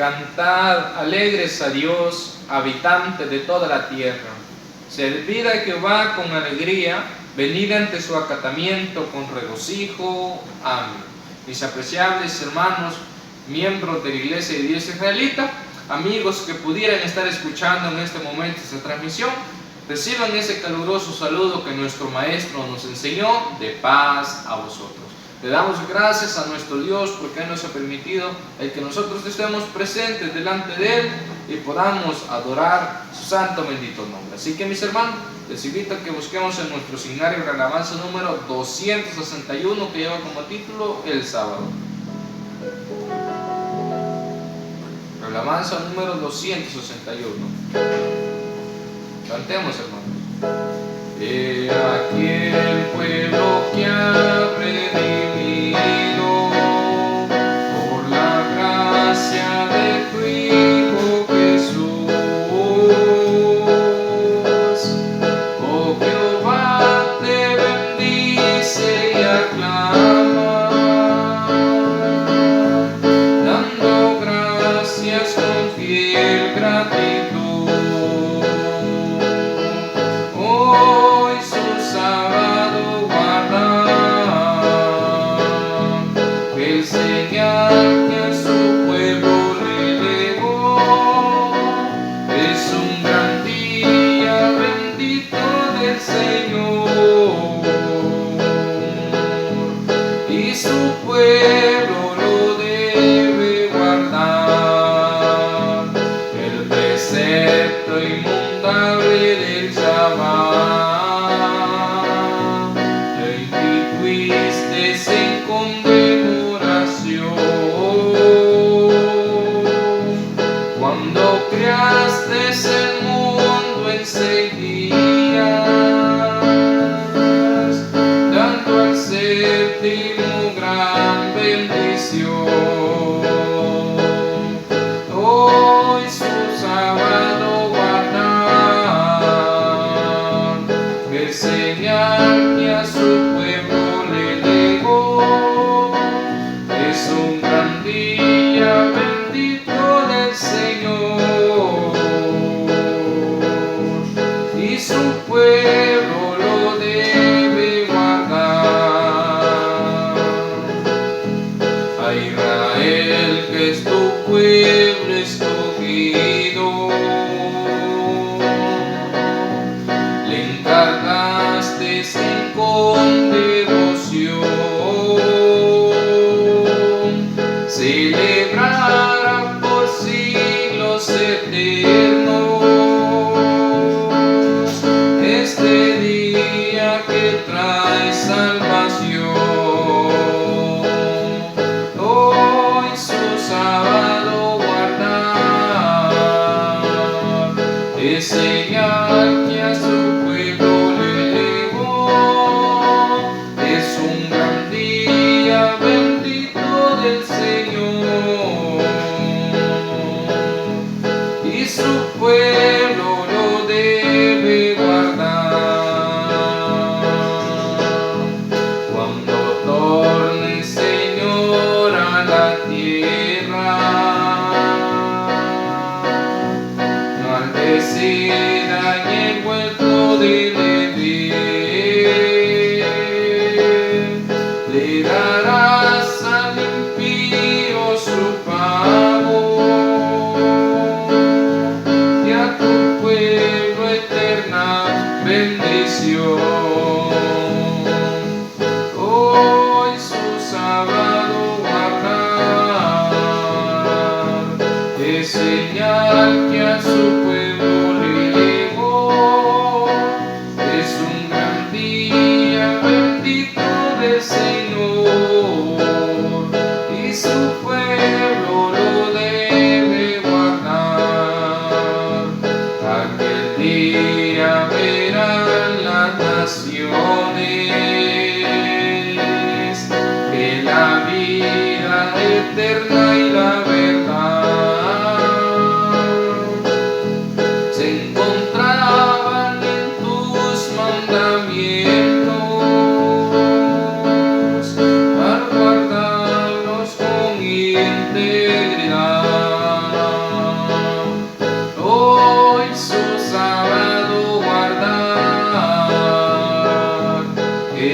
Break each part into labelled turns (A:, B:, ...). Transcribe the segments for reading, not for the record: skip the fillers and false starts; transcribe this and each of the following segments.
A: Cantad alegres a Dios, habitante de toda la tierra. Servid a Jehová con alegría, venid ante su acatamiento con regocijo. Amén. Mis apreciables hermanos, miembros de la Iglesia de Dios Israelita, amigos que pudieran estar escuchando en este momento esta transmisión, reciban ese caluroso saludo que nuestro Maestro nos enseñó: de paz a vosotros. Le damos gracias a nuestro Dios porque Él nos ha permitido el que nosotros estemos presentes delante de Él y podamos adorar su santo bendito nombre. Así que, mis hermanos, les invito a que busquemos en nuestro signario la alabanza número 261, que lleva como título El Sábado. La alabanza número 261. Cantemos, hermanos. He aquí el pueblo que ha redimido por la gracia de tu Hijo Jesús. Oh Jehová, te bendice y aclama, dando gracias con fiel gratitud.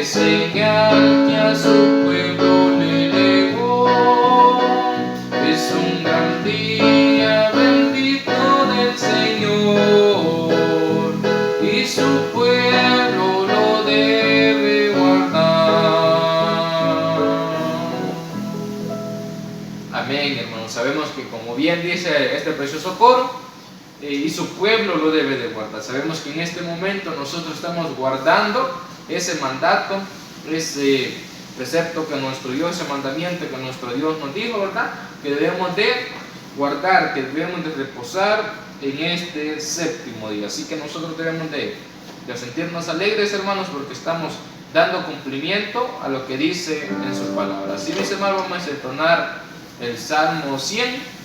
A: señal que a su pueblo le legó. Es un gran día bendito del Señor, y su pueblo lo debe guardar. Amén, hermanos. Sabemos que, como bien dice este precioso coro, y su pueblo lo debe de guardar. Sabemos que en este momento nosotros estamos guardando ese mandato, ese precepto que nuestro Dios, ese mandamiento que nuestro Dios nos dijo, ¿verdad? Que debemos de guardar, que debemos de reposar en este séptimo día. Así que nosotros debemos de sentirnos alegres, hermanos, porque estamos dando cumplimiento a lo que dice en su palabra. Así, mis hermanos, vamos a entonar el Salmo 100.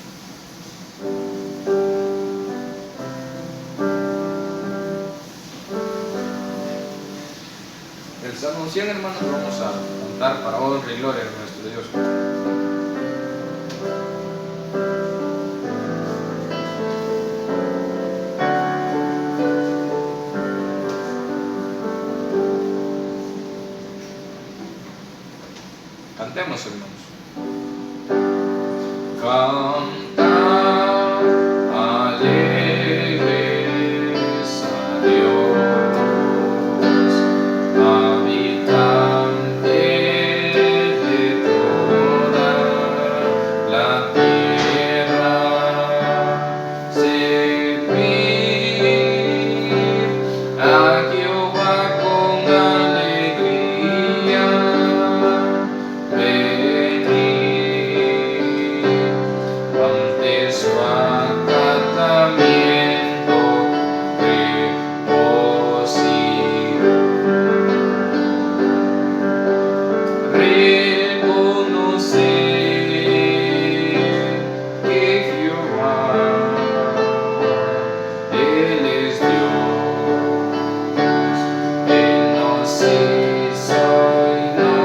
A: El Salmo 100, hermanos, vamos a cantar para honra y gloria de nuestro Dios. Cantemos, hermanos. Canta alegres a Dios, habitante de toda la tierra. Servir a Jehová con alegría. Venid ante su acatamiento, regocijo. Reconocer que Jehová, Él es Dios. Él nos hizo y no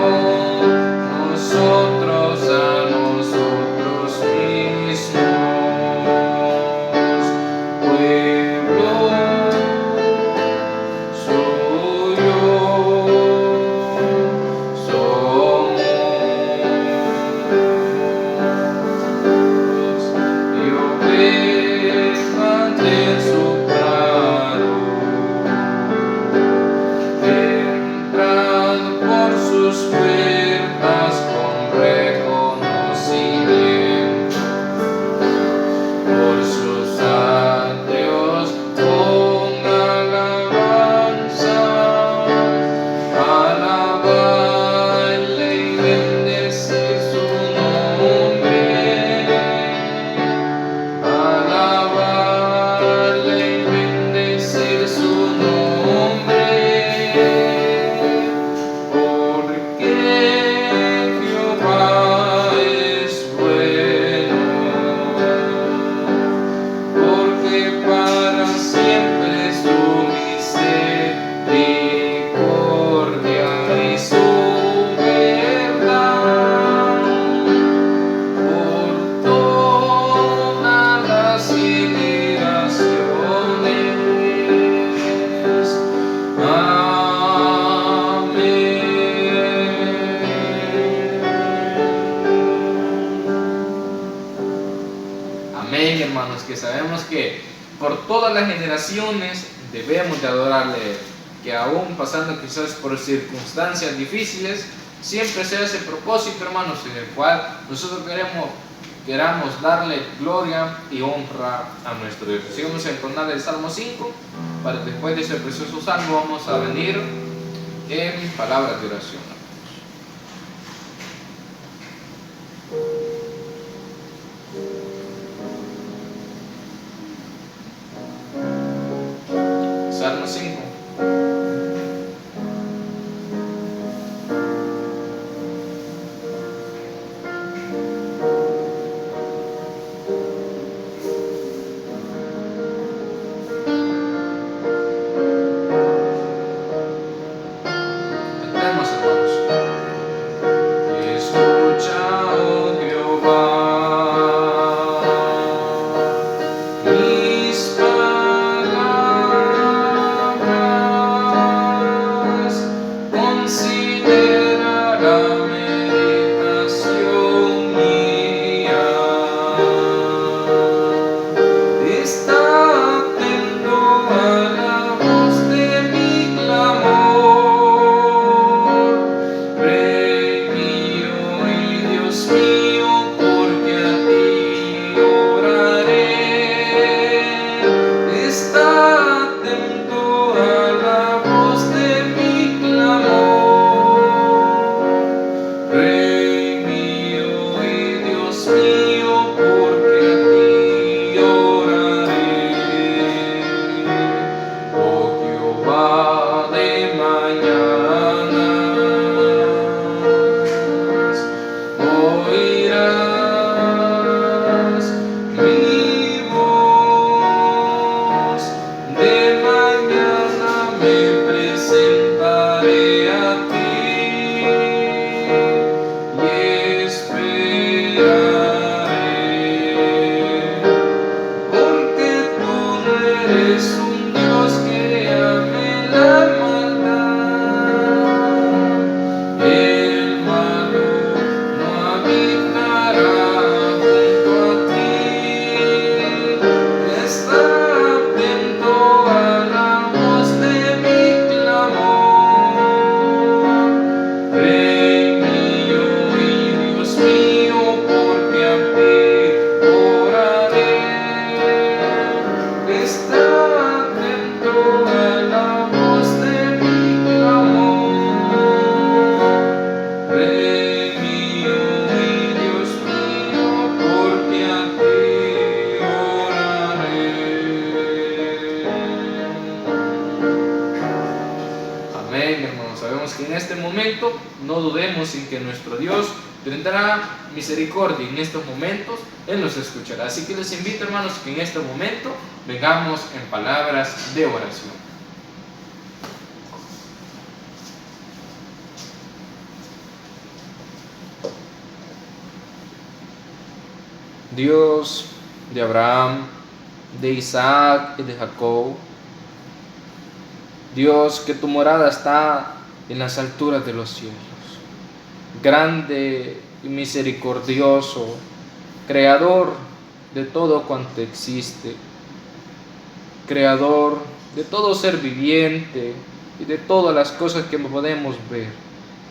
A: nosotros a nosotros mismos. Pueblo suyo somos, y ovejas de su prado. Entrad por sus puertas con reconocimiento, por sus atrios con alabanza. Alabadle y bendecid su nombre. Alabadle y bendecid su nombre. Porque Jehová es bueno, porque para siempre es su misericordia y su verdad por todas las generaciones. Amén, hermanos, que sabemos que por todas las generaciones debemos de adorarle, que aún pasando quizás por circunstancias difíciles, siempre sea ese propósito, hermanos, en el cual nosotros queramos darle gloria y honra a nuestro Dios. Así vamos a entonar el Salmo 5, para después de ese precioso salmo vamos a venir en palabras de oración. Salmo 5. Cantemos, hermanos. Escucha, oh Jehová, mis palabras. Amén, hermanos. Sabemos que en este momento no dudemos en que nuestro Dios tendrá misericordia en estos momentos, Él nos escuchará. Así que les invito, hermanos, que en este momento vengamos en palabras de oración. Dios de Abraham, de Isaac y de Jacob, Dios, que tu morada está en las alturas de los cielos, grande y misericordioso, creador de todo cuanto existe, creador de todo ser viviente y de todas las cosas que podemos ver,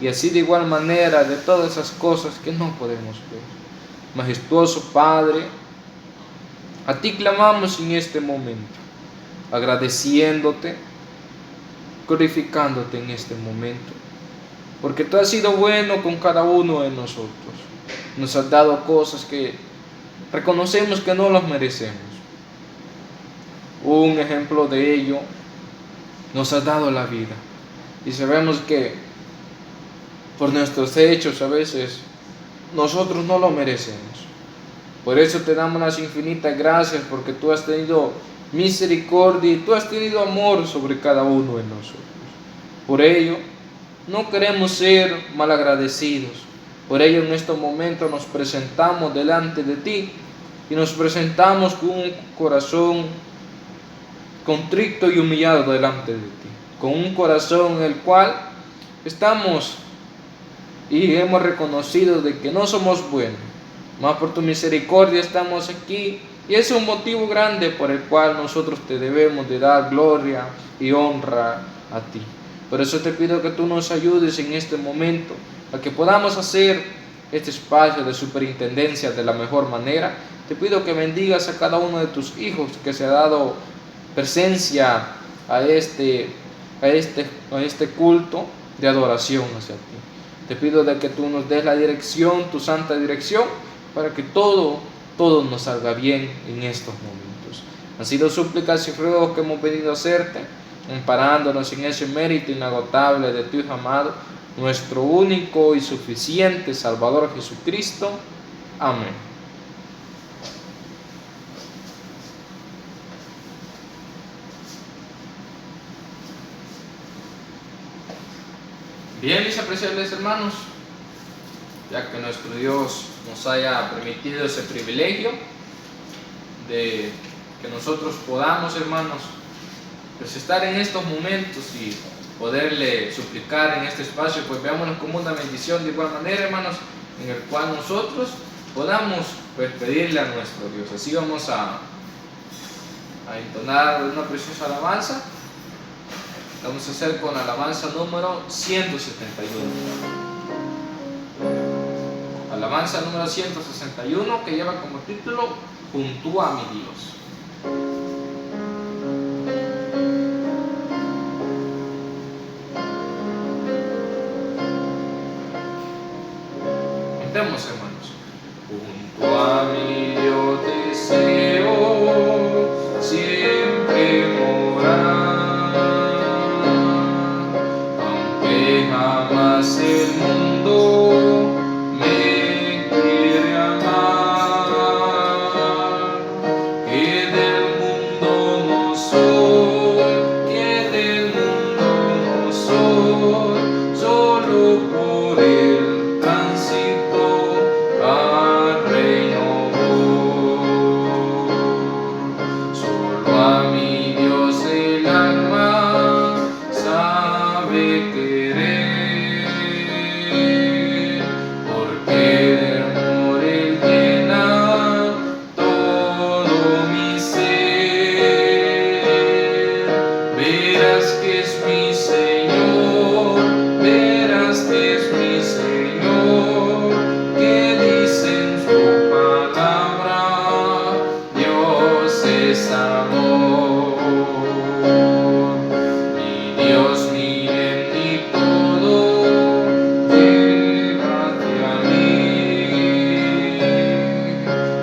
A: y así de igual manera de todas esas cosas que no podemos ver. Majestuoso Padre, a ti clamamos en este momento, agradeciéndote, glorificándote en este momento, porque tú has sido bueno con cada uno de nosotros. Nos has dado cosas que reconocemos que no las merecemos. Un ejemplo de ello, nos has dado la vida, y sabemos que por nuestros hechos a veces nosotros no lo merecemos. Por eso te damos las infinitas gracias, porque tú has tenido misericordia y tú has tenido amor sobre cada uno de nosotros. Por ello, no queremos ser malagradecidos. Por ello, en estos momentos nos presentamos delante de ti y nos presentamos con un corazón contrito y humillado delante de ti, con un corazón en el cual estamos y hemos reconocido de que no somos buenos, mas por tu misericordia estamos aquí, y es un motivo grande por el cual nosotros te debemos de dar gloria y honra a ti. Por eso te pido que tú nos ayudes en este momento a que podamos hacer este espacio de superintendencia de la mejor manera. Te pido que bendigas a cada uno de tus hijos que se ha dado presencia a este culto de adoración hacia ti. Te pido de que tú nos des la dirección, tu santa dirección, para que todo nos salga bien en estos momentos. Han sido súplicas y ruegos que hemos venido a hacerte, amparándonos en ese mérito inagotable de tu Hijo amado, nuestro único y suficiente Salvador Jesucristo. Amén. Bien, mis apreciables hermanos, ya que nuestro Dios nos haya permitido ese privilegio de que nosotros podamos, hermanos, pues estar en estos momentos y poderle suplicar en este espacio, pues veámonos como una bendición de igual manera, hermanos, en el cual nosotros podamos pues pedirle a nuestro Dios. Así vamos a entonar una preciosa alabanza. Vamos a hacer con la alabanza número 171. Alabanza número 161, que lleva como título Junto a mi Dios. Cantemos, hermanos. Junto a mi Dios deseo siempre morar, aunque jamás el mundo me quiere amar, que del mundo no soy, que del mundo no soy, solo por el tránsito al reino voy. Solo a mi Dios el alma sabe querer, porque de amor Él llena todo mi ser. Verás que es mi Señor, verás que es mi Señor, que dice en su palabra, Dios es amor. Mi Dios, mire mi todo, llévate a mí.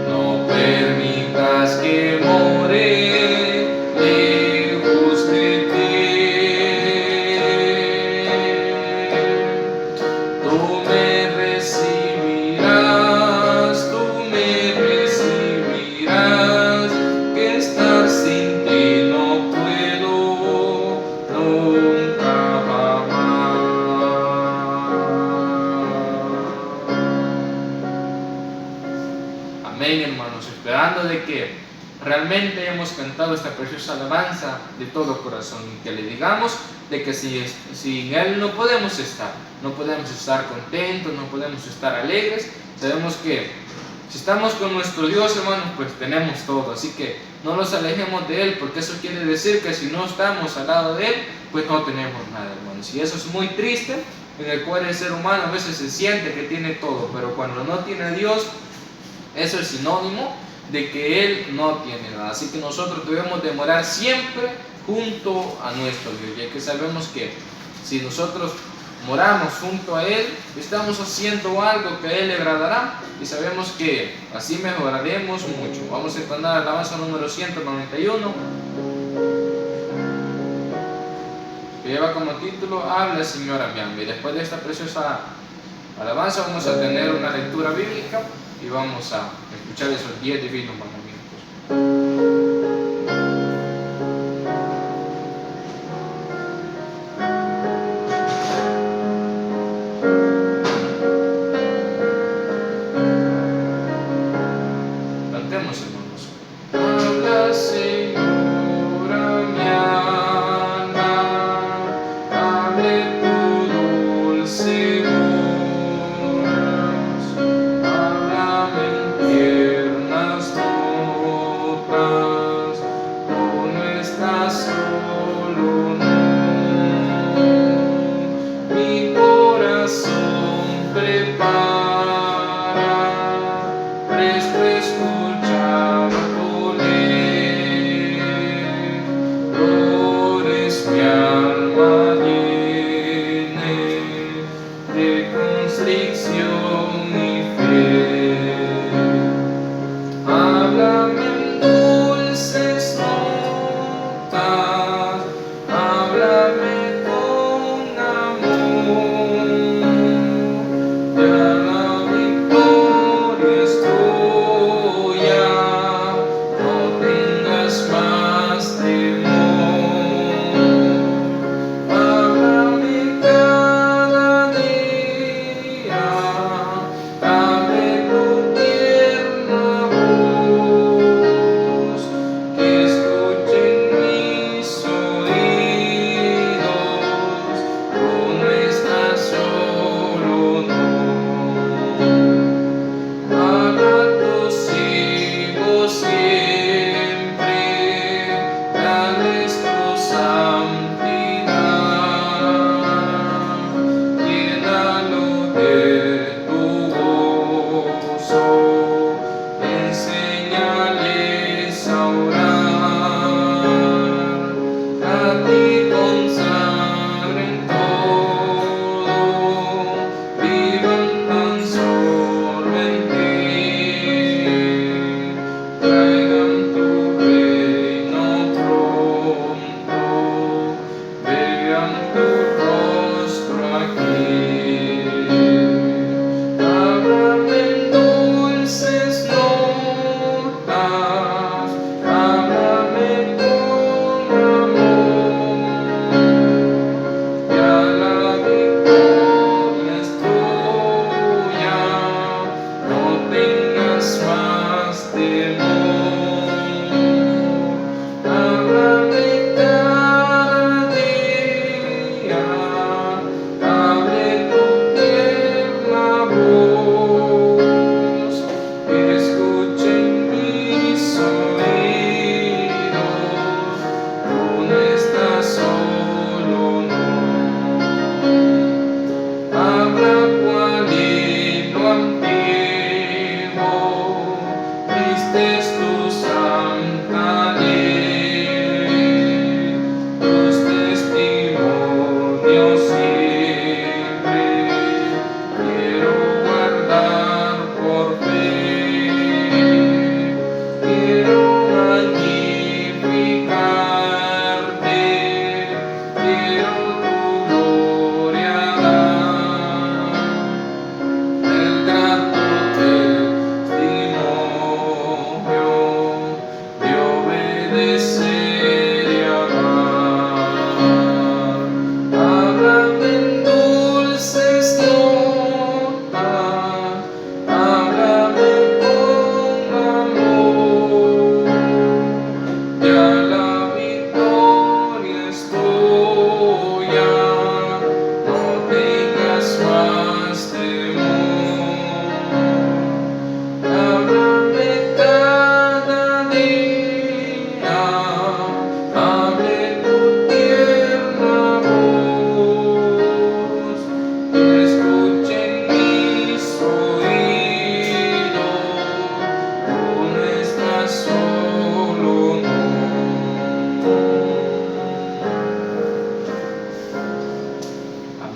A: No permitas que more lejos de ti. esperando de que realmente hemos cantado esta preciosa alabanza de todo corazón y que le digamos de que sin Él no podemos estar contentos, no podemos estar alegres. Sabemos que si estamos con nuestro Dios, hermanos, pues tenemos todo, así que no nos alejemos de Él, porque eso quiere decir que si no estamos al lado de Él, pues no tenemos nada, hermanos. Y eso es muy triste, en el cual el ser humano a veces se siente que tiene todo, pero cuando no tiene a Dios, eso es sinónimo de que Él no tiene nada. Así que nosotros debemos de morar siempre junto a nuestro Dios, ya que sabemos que si nosotros moramos junto a Él, estamos haciendo algo que a Él le agradará y sabemos que así mejoraremos mucho. Vamos a entonar alabanza número 191, que lleva como título Habla, Señor, a mi alma. Y después de esta preciosa alabanza vamos a tener una lectura bíblica y vamos a escuchar esos 10 divinos mandamientos. Cantemos, hermanos. Habla, Señor, a mi alma, hable tu dulce voz, háblame en tiernas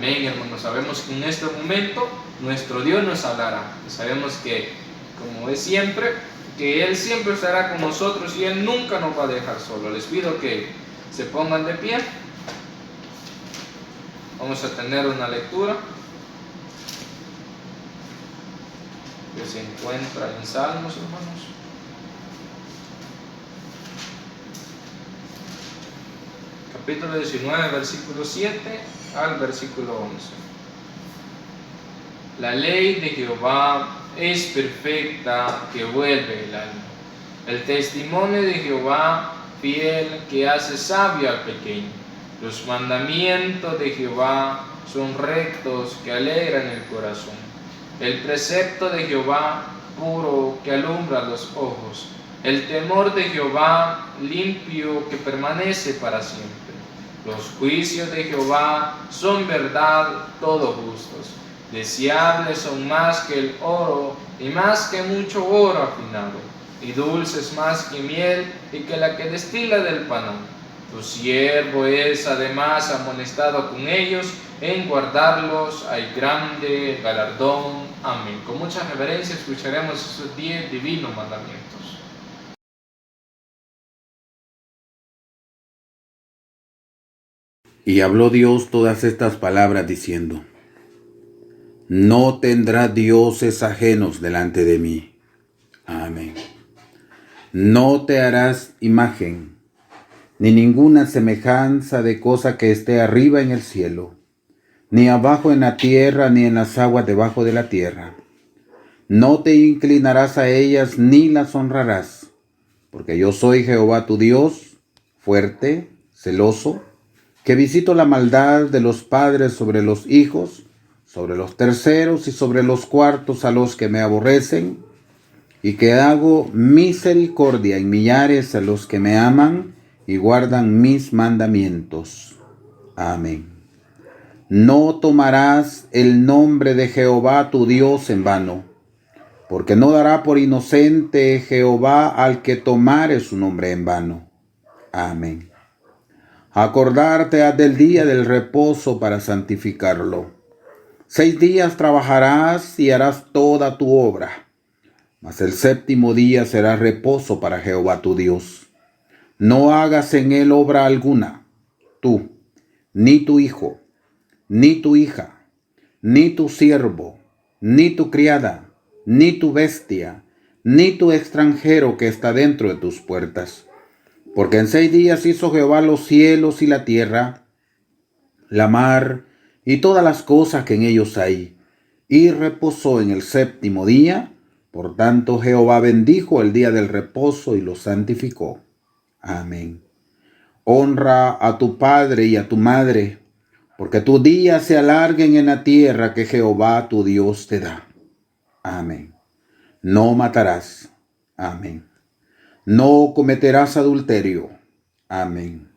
A: Amén, hermanos. Sabemos que en este momento nuestro Dios nos hablará. Sabemos que, como es siempre, que Él siempre estará con nosotros y Él nunca nos va a dejar solo. Les pido que se pongan de pie. Vamos a tener una lectura que se encuentra en Salmos, hermanos. Capítulo 19, versículo 7 al versículo 11. La ley de Jehová es perfecta, que vuelve el alma. El testimonio de Jehová fiel, que hace sabio al pequeño. Los mandamientos de Jehová son rectos, que alegran el corazón. El precepto de Jehová puro, que alumbra los ojos. El temor de Jehová limpio, que permanece para siempre. Los juicios de Jehová son verdad, todos justos. Deseables son más que el oro, y más que mucho oro afinado, y dulces más que miel, y que la que destila del panal. Tu siervo es además amonestado con ellos, en guardarlos hay grande galardón. Amén. Con mucha reverencia escucharemos esos 10 divinos mandamientos.
B: Y habló Dios todas estas palabras diciendo: No tendrá dioses ajenos delante de mí. Amén. No te harás imagen, ni ninguna semejanza de cosa que esté arriba en el cielo, ni abajo en la tierra, ni en las aguas debajo de la tierra. No te inclinarás a ellas, ni las honrarás, porque yo soy Jehová tu Dios, fuerte, celoso, que visito la maldad de los padres sobre los hijos, sobre los terceros y sobre los cuartos a los que me aborrecen, y que hago misericordia en millares a los que me aman y guardan mis mandamientos. Amén. No tomarás el nombre de Jehová tu Dios en vano, porque no dará por inocente Jehová al que tomare su nombre en vano. Amén. Acordarte has del día del reposo para santificarlo. 6 días trabajarás y harás toda tu obra, mas el 7º día será reposo para Jehová tu Dios. No hagas en él obra alguna, tú, ni tu hijo, ni tu hija, ni tu siervo, ni tu criada, ni tu bestia, ni tu extranjero que está dentro de tus puertas. Porque en 6 días hizo Jehová los cielos y la tierra, la mar y todas las cosas que en ellos hay, y reposó en el 7º día. Por tanto Jehová bendijo el día del reposo y lo santificó. Amén. Honra a tu padre y a tu madre, porque tus días se alarguen en la tierra que Jehová tu Dios te da. Amén. No matarás. Amén. No cometerás adulterio. Amén.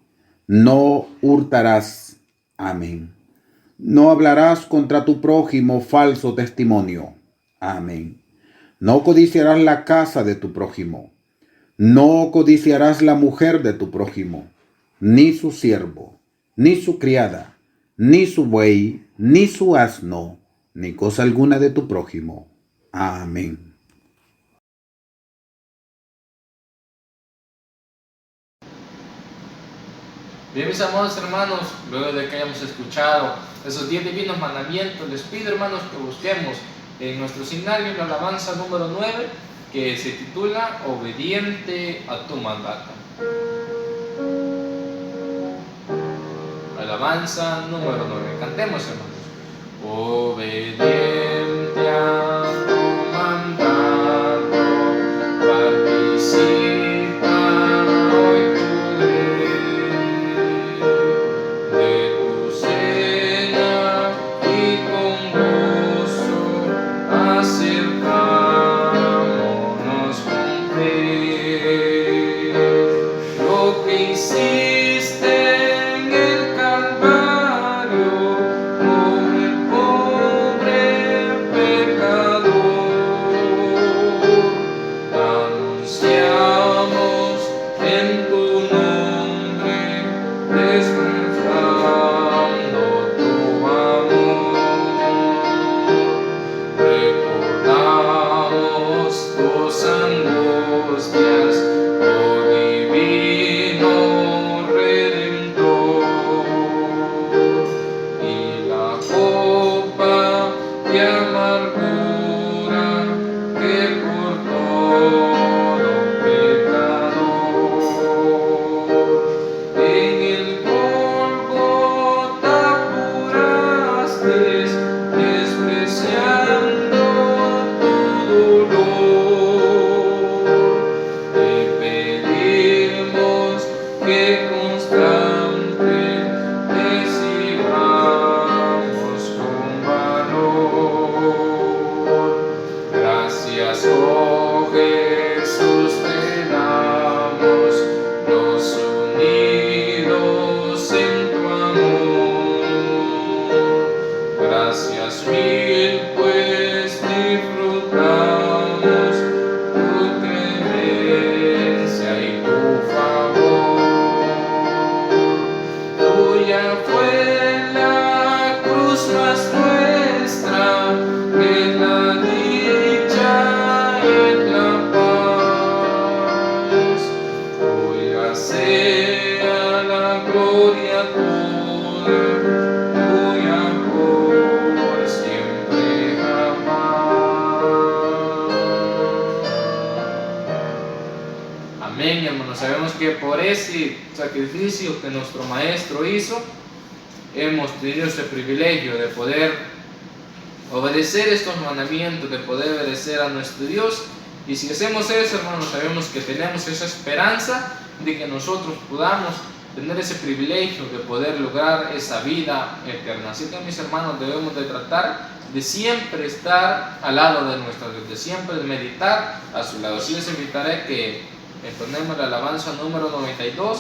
B: No hurtarás. Amén. No hablarás contra tu prójimo falso testimonio. Amén. No codiciarás la casa de tu prójimo. No codiciarás la mujer de tu prójimo, ni su siervo, ni su criada, ni su buey, ni su asno, ni cosa alguna de tu prójimo. Amén.
A: Bien, mis amados hermanos, luego de que hayamos escuchado esos 10 divinos mandamientos, les pido, hermanos, que busquemos en nuestro signario la alabanza número 9, que se titula Obediente a tu mandato. Alabanza número 9. Cantemos, hermanos. Obediente a tu mandato, participa hoy tu ley, de tu cena y con gozo acercámonos con fe. Lo que hiciste en el Calvario, con el pobre por ese sacrificio que nuestro Maestro hizo, hemos tenido ese privilegio de poder obedecer estos mandamientos, de poder obedecer a nuestro Dios. Y si hacemos eso, hermanos, sabemos que tenemos esa esperanza de que nosotros podamos tener ese privilegio de poder lograr esa vida eterna. Así que, mis hermanos, debemos de tratar de siempre estar al lado de nuestro Dios, de siempre meditar a su lado. Así les invitaré que entonemos la alabanza número 92,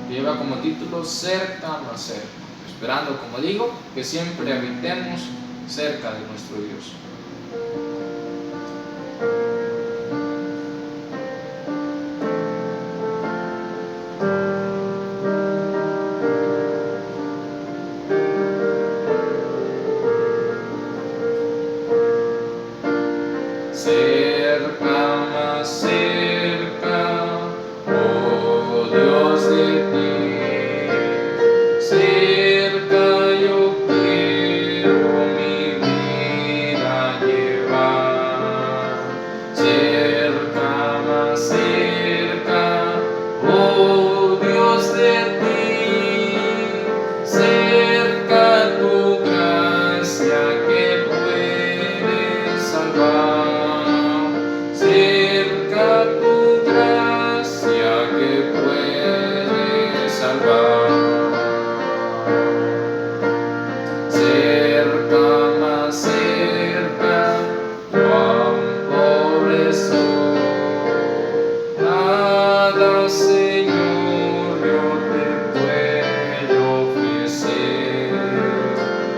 A: que lleva como título Cerca más cerca, esperando, como digo, que siempre habitemos cerca de nuestro Dios. Cerca, más cerca, oh Dios de ti, cerca yo quiero mi vida llevar. Cerca, más cerca, oh Dios de ti, cerca tu gracia que puede salvar. Cerca tu gracia que puede salvar. Cerca, más cerca, cuán pobre soy. Nada, Señor, yo te puedo ofrecer.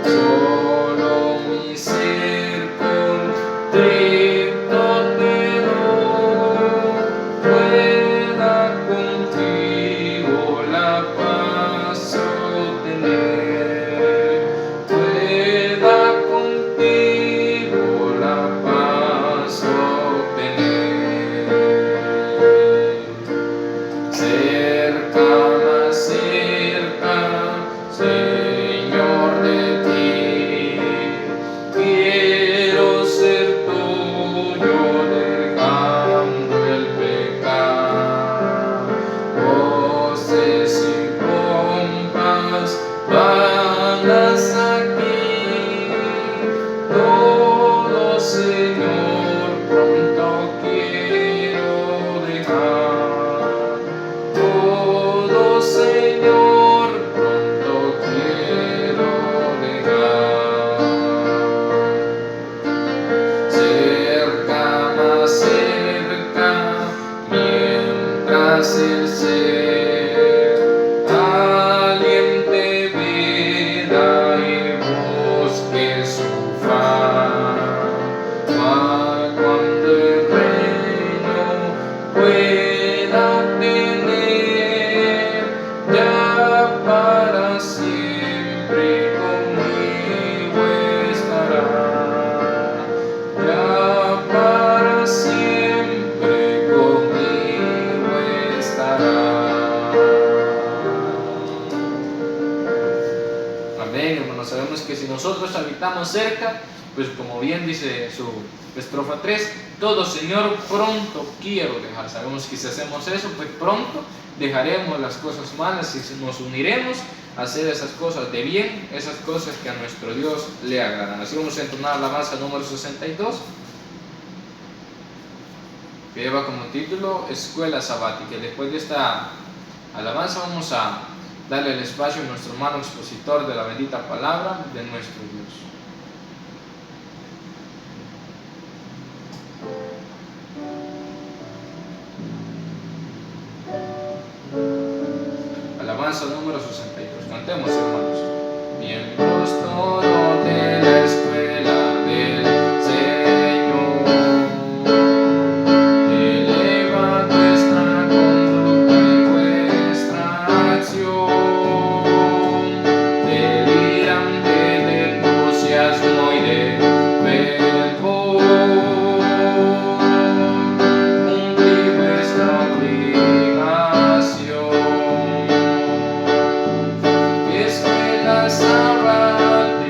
A: Solo mi ser contrito te doy, pueda contigo la paz obtener, pueda contigo la paz obtener. Cerca, más cerca, Señor, de ti, quiero ser tuyo, dejando el pecado. Voces y pompas vanas aquí, todo, Señor, pronto quiero dejar. Todo, Señor, pronto quiero dejar. Cerca, más cerca, mientras el ser aliente vida y busque su fama, cuando el reino pueda tener ya para siempre conmigo estará, ya para siempre conmigo estará. Amén, hermanos. Sabemos que si nosotros habitamos cerca, pues como bien dice su estrofa 3, todo, Señor, pronto quiero dejar. Sabemos que si hacemos eso, pues pronto dejaremos las cosas malas y nos uniremos a hacer esas cosas de bien, esas cosas que a nuestro Dios le agradan. Así vamos a entonar la alabanza número 62, que lleva como título Escuela Sabática. Después de esta alabanza vamos a darle el espacio a nuestro hermano expositor de la bendita palabra de nuestro Dios. Alabanza número 62. Cantemos, hermanos. Miembros todos de la escuela del Señor, eleva nuestra conducta y vuestra acción, delirante de entusiasmo y de fervor. Cumplir vuestra obligación. Escuela sabática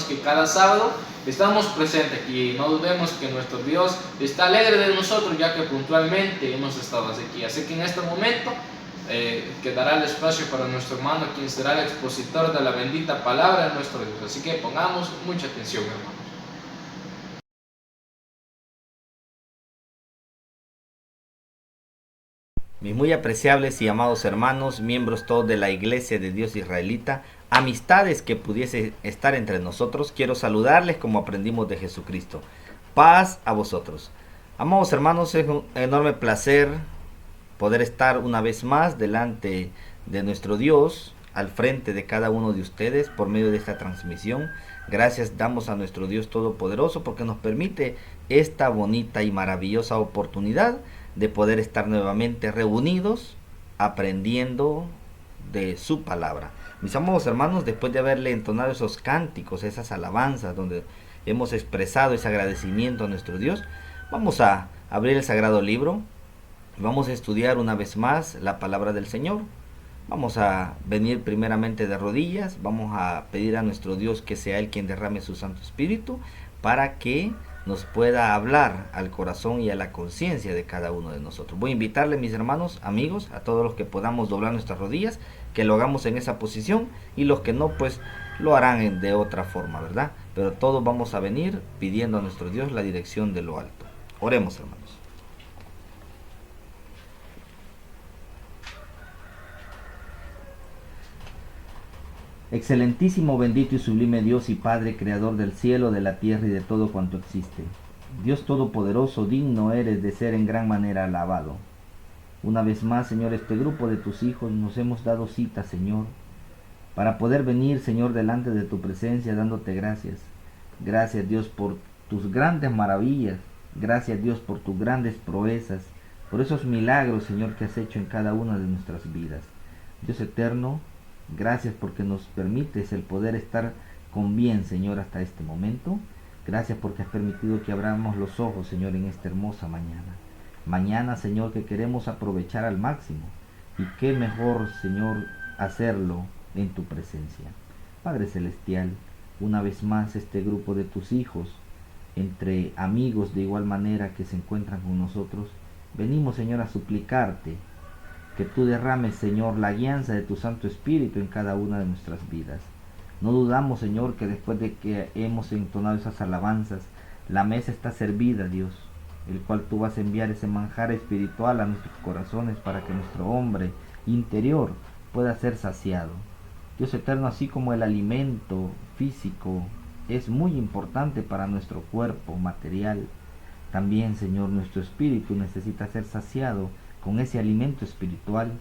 A: Que cada sábado estamos presentes aquí. No dudemos que nuestro Dios está alegre de nosotros, ya que puntualmente hemos estado aquí. Así que en este momento quedará el espacio para nuestro hermano, quien será el expositor de la bendita palabra de nuestro Dios. Así que pongamos mucha atención, hermanos.
C: Mis muy apreciables y amados hermanos, miembros todos de la Iglesia de Dios Israelita, amistades que pudiese estar entre nosotros, quiero saludarles como aprendimos de Jesucristo. Paz a vosotros. Amados hermanos, es un enorme placer poder estar una vez más delante de nuestro Dios, al frente de cada uno de ustedes por medio de esta transmisión. Gracias damos a nuestro Dios Todopoderoso porque nos permite esta bonita y maravillosa oportunidad de poder estar nuevamente reunidos aprendiendo de su palabra. Mis amados hermanos, después de haberle entonado esos cánticos, esas alabanzas donde hemos expresado ese agradecimiento a nuestro Dios, vamos a abrir el sagrado libro, vamos a estudiar una vez más la palabra del Señor. Vamos a venir primeramente de rodillas, vamos a pedir a nuestro Dios que sea Él quien derrame su Santo Espíritu para que nos pueda hablar al corazón y a la conciencia de cada uno de nosotros. Voy a invitarle, mis hermanos, amigos, a todos los que podamos doblar nuestras rodillas, que lo hagamos en esa posición, y los que no, pues lo harán de otra forma, ¿verdad? Pero todos vamos a venir pidiendo a nuestro Dios la dirección de lo alto. Oremos, hermanos. Excelentísimo, bendito y sublime Dios y Padre, Creador del cielo, de la tierra y de todo cuanto existe. Dios Todopoderoso, digno eres de ser en gran manera alabado. Una vez más, Señor, este grupo de tus hijos nos hemos dado cita, Señor, para poder venir, Señor, delante de tu presencia dándote gracias. Gracias, Dios, por tus grandes maravillas. Gracias, Dios, por tus grandes proezas. por esos milagros, Señor, que has hecho en cada una de nuestras vidas. Dios eterno, gracias porque nos permites el poder estar con bien, Señor, hasta este momento. Gracias porque has permitido que abramos los ojos, Señor, en esta hermosa mañana. Mañana, Señor, que queremos aprovechar al máximo. Y qué mejor, Señor, hacerlo en tu presencia. Padre Celestial, una vez más este grupo de tus hijos, entre amigos de igual manera que se encuentran con nosotros, venimos, Señor, a suplicarte que tú derrames, Señor, la guianza de tu Santo Espíritu en cada una de nuestras vidas. No dudamos, Señor, que después de que hemos entonado esas alabanzas, la mesa está servida, Dios, el cual tú vas a enviar ese manjar espiritual a nuestros corazones para que nuestro hombre interior pueda ser saciado. Dios eterno, así como el alimento físico es muy importante para nuestro cuerpo material, también, Señor, nuestro espíritu necesita ser saciado con ese alimento espiritual,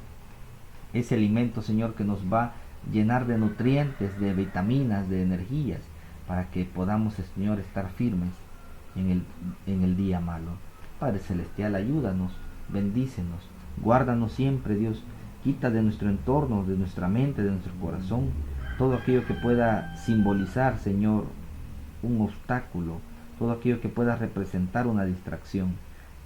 C: ese alimento, Señor, que nos va a llenar de nutrientes, de vitaminas, de energías, para que podamos, Señor, estar firmes en el día malo. Padre Celestial, ayúdanos, bendícenos, guárdanos siempre, Dios. Quita de nuestro entorno, de nuestra mente, de nuestro corazón, todo aquello que pueda simbolizar, Señor, un obstáculo, todo aquello que pueda representar una distracción.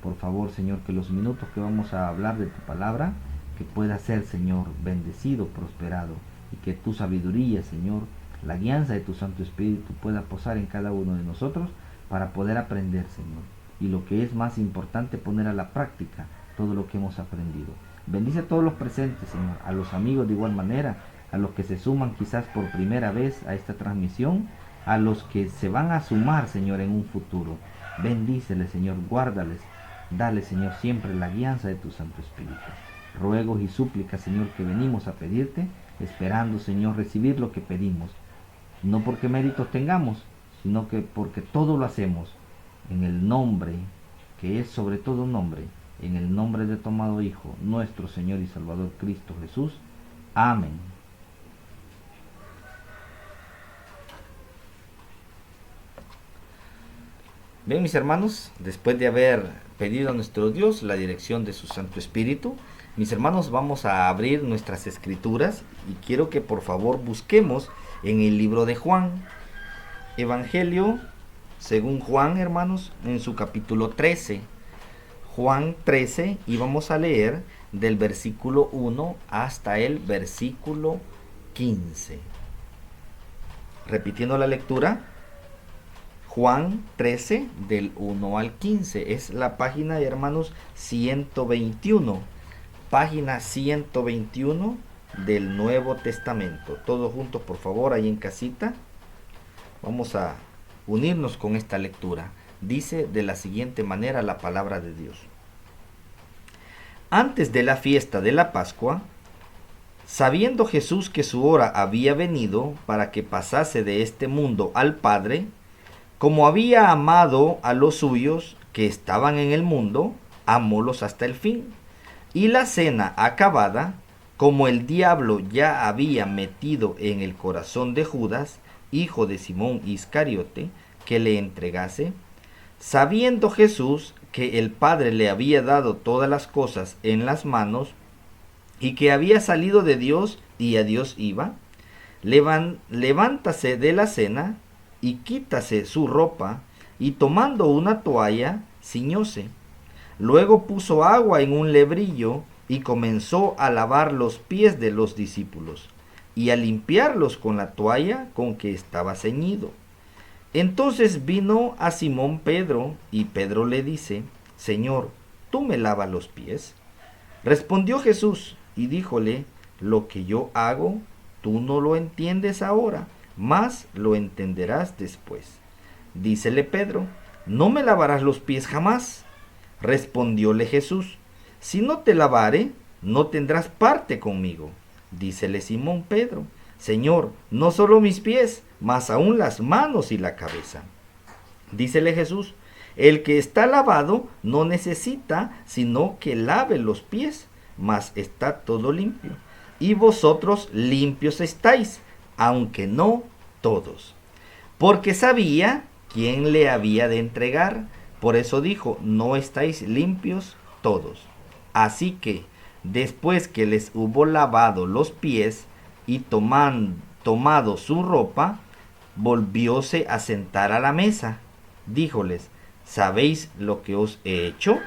C: Por favor, Señor, que los minutos que vamos a hablar de tu palabra, que pueda ser, Señor, bendecido, prosperado, y que tu sabiduría, Señor, la guianza de tu Santo Espíritu pueda posar en cada uno de nosotros para poder aprender, Señor. Y lo que es más importante, poner a la práctica todo lo que hemos aprendido. Bendice a todos los presentes, Señor, a los amigos de igual manera, a los que se suman quizás por primera vez a esta transmisión, a los que se van a sumar, Señor, en un futuro. Bendíceles, Señor, guárdales, dale, Señor, siempre la guianza de tu Santo Espíritu. Ruegos y súplicas, Señor, que venimos a pedirte, esperando, Señor, recibir lo que pedimos. No porque méritos tengamos, sino que porque todo lo hacemos en el nombre, que es sobre todo un nombre, en el nombre de tu amado Hijo, nuestro Señor y Salvador Cristo Jesús. Amén. Bien, mis hermanos, después de haber pedido a nuestro Dios la dirección de su Santo Espíritu, mis hermanos, vamos a abrir nuestras escrituras y quiero que por favor busquemos en el libro de Juan, Evangelio según Juan, hermanos, en su capítulo 13. Juan 13, y vamos a leer del versículo 1 hasta el versículo 15. Repitiendo la lectura, Juan 13 del 1 al 15. Es la página, hermanos, 121. Página 121 del Nuevo Testamento. Todos juntos, por favor, ahí en casita. Vamos a unirnos con esta lectura. Dice de la siguiente manera la palabra de Dios. Antes de la fiesta de la Pascua, sabiendo Jesús que su hora había venido para que pasase de este mundo al Padre, como había amado a los suyos que estaban en el mundo, amólos hasta el fin. Y la cena acabada, como el diablo ya había metido en el corazón de Judas, hijo de Simón Iscariote, que le entregase, sabiendo Jesús que el Padre le había dado todas las cosas en las manos, y que había salido de Dios y a Dios iba, levántase de la cena, y quítase su ropa, y tomando una toalla, ciñóse. Luego puso agua en un lebrillo, y comenzó a lavar los pies de los discípulos, y a limpiarlos con la toalla con que estaba ceñido. Entonces vino a Simón Pedro, y Pedro le dice: Señor, ¿tú me lavas los pies? Respondió Jesús, y díjole: Lo que yo hago, tú no lo entiendes ahora, mas lo entenderás después. Dícele Pedro: ¿No me lavarás los pies jamás? Respondióle Jesús: Si no te lavare, no tendrás parte conmigo. Dícele Simón Pedro: Señor, no solo mis pies, mas aún las manos y la cabeza. Dícele Jesús: El que está lavado no necesita sino que lave los pies, mas está todo limpio. Y vosotros limpios estáis, aunque no todos. Porque sabía quién le había de entregar, por eso dijo: No estáis limpios todos. Así que, después que les hubo lavado los pies y tomado su ropa, volvióse a sentar a la mesa. Díjoles: ¿sabéis lo que os he hecho?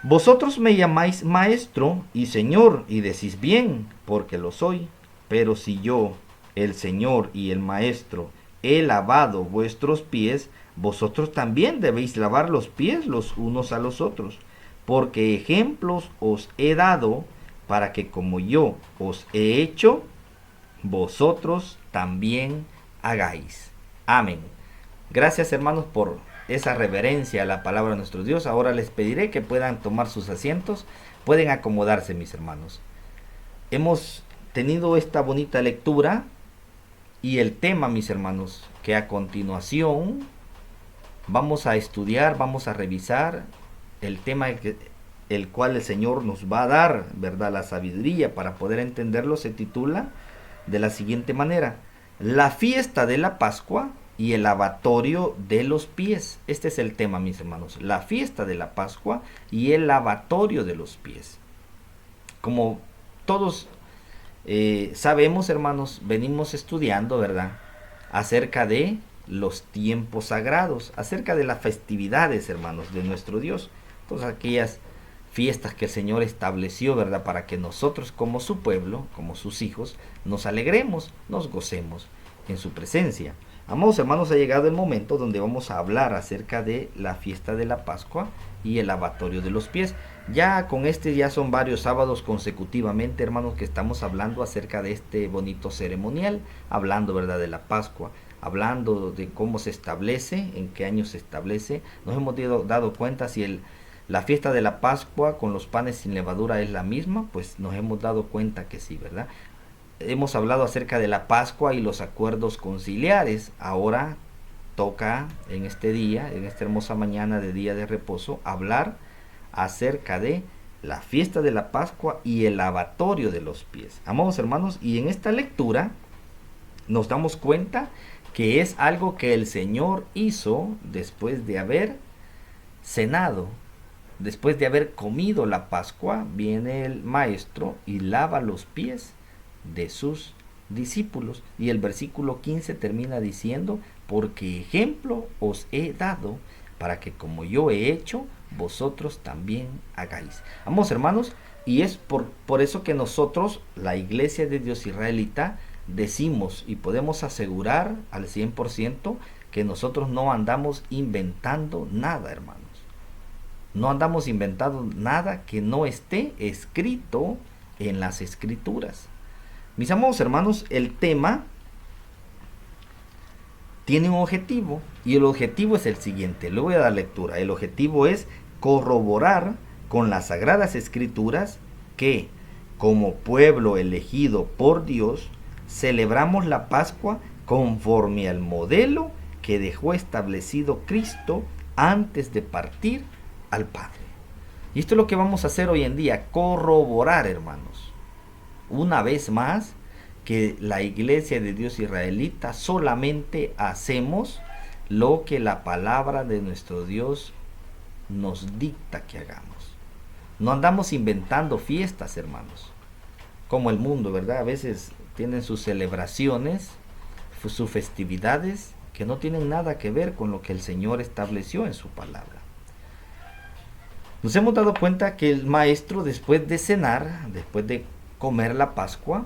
C: Vosotros me llamáis maestro y señor, y decís bien, porque lo soy. Pero si yo, el Señor y el maestro, he lavado vuestros pies, vosotros también debéis lavar los pies los unos a los otros, porque ejemplos os he dado para que como yo os he hecho, vosotros también hagáis. Amén. Gracias, hermanos, por esa reverencia a la palabra de nuestro Dios. Ahora les pediré que puedan tomar sus asientos. Pueden acomodarse, mis hermanos. Hemos tenido esta bonita lectura y el tema, mis hermanos, que a continuación vamos a estudiar, vamos a revisar el tema el cual el Señor nos va a dar, ¿verdad? La sabiduría para poder entenderlo, se titula de la siguiente manera: la fiesta de la Pascua y el lavatorio de los pies. Este es el tema, mis hermanos: la fiesta de la Pascua y el lavatorio de los pies. Como todos sabemos, hermanos, venimos estudiando, ¿verdad?, acerca de los tiempos sagrados, acerca de las festividades, hermanos, de nuestro Dios. Todas aquellas fiestas que el Señor estableció, ¿verdad?, para que nosotros como su pueblo, como sus hijos, nos alegremos, nos gocemos en su presencia. Amados hermanos, ha llegado el momento donde vamos a hablar acerca de la fiesta de la Pascua y el lavatorio de los pies. Ya son varios sábados consecutivamente, hermanos, que estamos hablando acerca de este bonito ceremonial, hablando, ¿verdad?, de la Pascua, hablando de cómo se establece, en qué año se establece. Nos hemos dado cuenta si la fiesta de la Pascua con los panes sin levadura es la misma, pues nos hemos dado cuenta que sí, ¿verdad? Hemos hablado acerca de la Pascua y los acuerdos conciliares. Ahora toca en este día, en esta hermosa mañana de día de reposo, hablar acerca de la fiesta de la Pascua y el lavatorio de los pies. Amados hermanos, y en esta lectura nos damos cuenta que es algo que el Señor hizo después de haber cenado. Después de haber comido la Pascua, viene el maestro y lava los pies de sus discípulos. Y el versículo 15 termina diciendo: porque ejemplo os he dado para que como yo he hecho, vosotros también hagáis. Amados hermanos, y es por eso que nosotros, la Iglesia de Dios israelita, decimos y podemos asegurar al 100% que nosotros no andamos inventando nada, hermanos. No andamos inventando nada que no esté escrito en las Escrituras. Mis amados hermanos, el tema tiene un objetivo, y el objetivo es el siguiente. Le voy a dar lectura. El objetivo es corroborar con las Sagradas Escrituras que, como pueblo elegido por Dios, celebramos la Pascua conforme al modelo que dejó establecido Cristo antes de partir al Padre. Y esto es lo que vamos a hacer hoy en día: corroborar, hermanos, una vez más, que la Iglesia de Dios israelita solamente hacemos lo que la palabra de nuestro Dios nos dicta que hagamos. No andamos inventando fiestas, hermanos, como el mundo, ¿verdad? A veces tienen sus celebraciones, sus festividades, que no tienen nada que ver con lo que el Señor estableció en su palabra. Nos hemos dado cuenta que el maestro, después de cenar, después de comer la Pascua,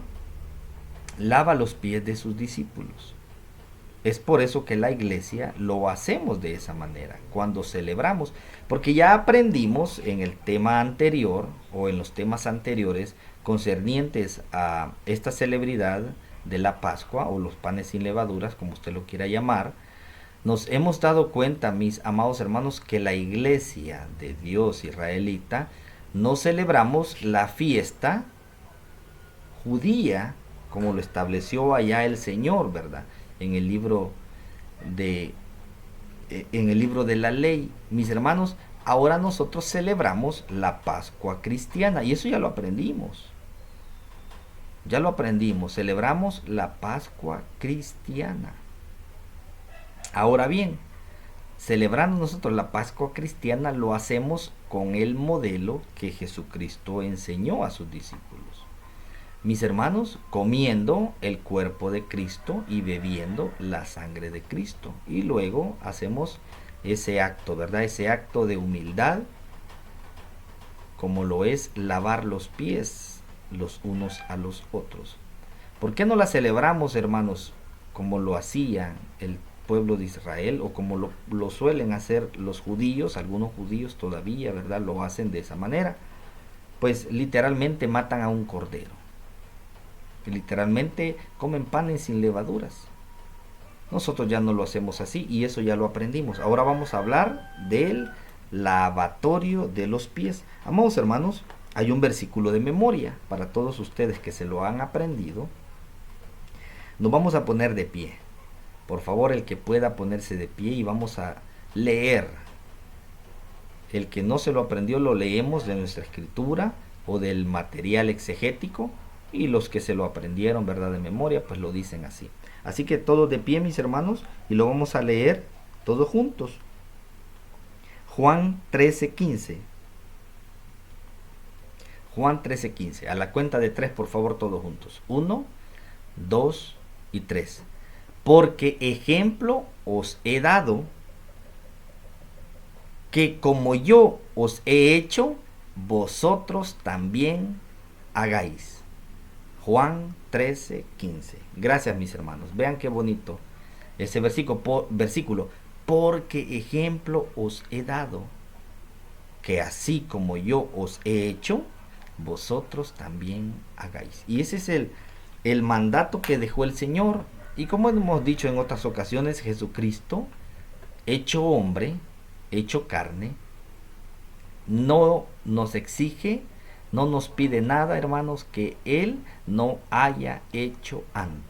C: lava los pies de sus discípulos. Es por eso que la iglesia lo hacemos de esa manera, cuando celebramos, porque ya aprendimos en el tema anterior, o en los temas anteriores, concernientes a esta celebridad de la Pascua, o los panes sin levaduras, como usted lo quiera llamar. Nos hemos dado cuenta, mis amados hermanos, que la Iglesia de Dios israelita no celebramos la fiesta judía como lo estableció allá el Señor, ¿verdad? En el libro de la ley. Mis hermanos, ahora nosotros celebramos la Pascua cristiana, y eso ya lo aprendimos. Ya lo aprendimos, celebramos la Pascua cristiana. Ahora bien, celebrando nosotros la Pascua cristiana, lo hacemos con el modelo que Jesucristo enseñó a sus discípulos. Mis hermanos, comiendo el cuerpo de Cristo y bebiendo la sangre de Cristo. Y luego hacemos ese acto, ¿verdad? Ese acto de humildad, como lo es lavar los pies los unos a los otros. ¿Por qué no la celebramos, hermanos, como lo hacía el pueblo de Israel o como lo suelen hacer los judíos? Algunos judíos todavía, ¿verdad?, lo hacen de esa manera. Pues literalmente matan a un cordero. Literalmente comen panes sin levaduras. Nosotros ya no lo hacemos así y eso ya lo aprendimos. Ahora vamos a hablar del lavatorio de los pies. Amados hermanos, hay un versículo de memoria para todos ustedes que se lo han aprendido. Nos vamos a poner de pie. Por favor, el que pueda ponerse de pie y vamos a leer. El que no se lo aprendió lo leemos de nuestra escritura o del material exegético, y los que se lo aprendieron, ¿verdad?, de memoria, pues lo dicen así. Así que todos de pie, mis hermanos, y lo vamos a leer todos juntos. Juan 13:15. Juan 13:15. A la cuenta de 3, por favor, todos juntos. 1, 2 y 3. Porque ejemplo os he dado, que como yo os he hecho, vosotros también hagáis. Juan 13:15. Gracias, mis hermanos. Vean qué bonito ese versículo. Porque ejemplo os he dado, que así como yo os he hecho, vosotros también hagáis. Y ese es el mandato que dejó el Señor. Y como hemos dicho en otras ocasiones, Jesucristo, hecho hombre, hecho carne, no nos exige, no nos pide nada, hermanos, que Él no haya hecho antes.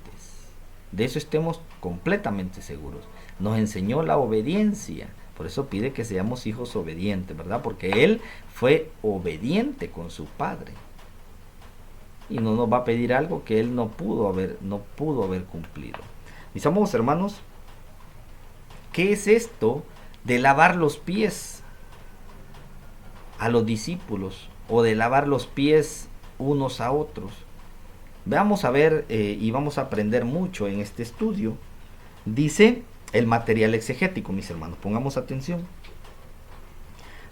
C: De eso estemos completamente seguros. Nos enseñó la obediencia. Por eso pide que seamos hijos obedientes, ¿verdad? Porque Él fue obediente con su Padre. Y no nos va a pedir algo que Él no pudo haber cumplido. Mis amados hermanos, ¿qué es esto de lavar los pies a los discípulos o de lavar los pies unos a otros? Vamos a ver y vamos a aprender mucho en este estudio. Dice el material exegético, mis hermanos, pongamos atención.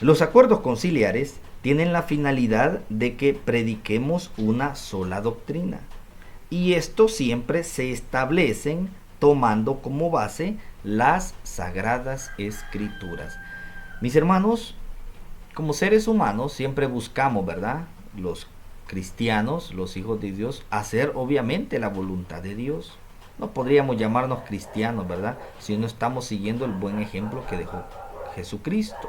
C: Los acuerdos conciliares tienen la finalidad de que prediquemos una sola doctrina, y esto siempre se establecen tomando como base las sagradas escrituras. Mis hermanos, como seres humanos siempre buscamos, ¿verdad?, los cristianos, los hijos de Dios, hacer obviamente la voluntad de Dios. No podríamos llamarnos cristianos, ¿verdad?, si no estamos siguiendo el buen ejemplo que dejó Jesucristo.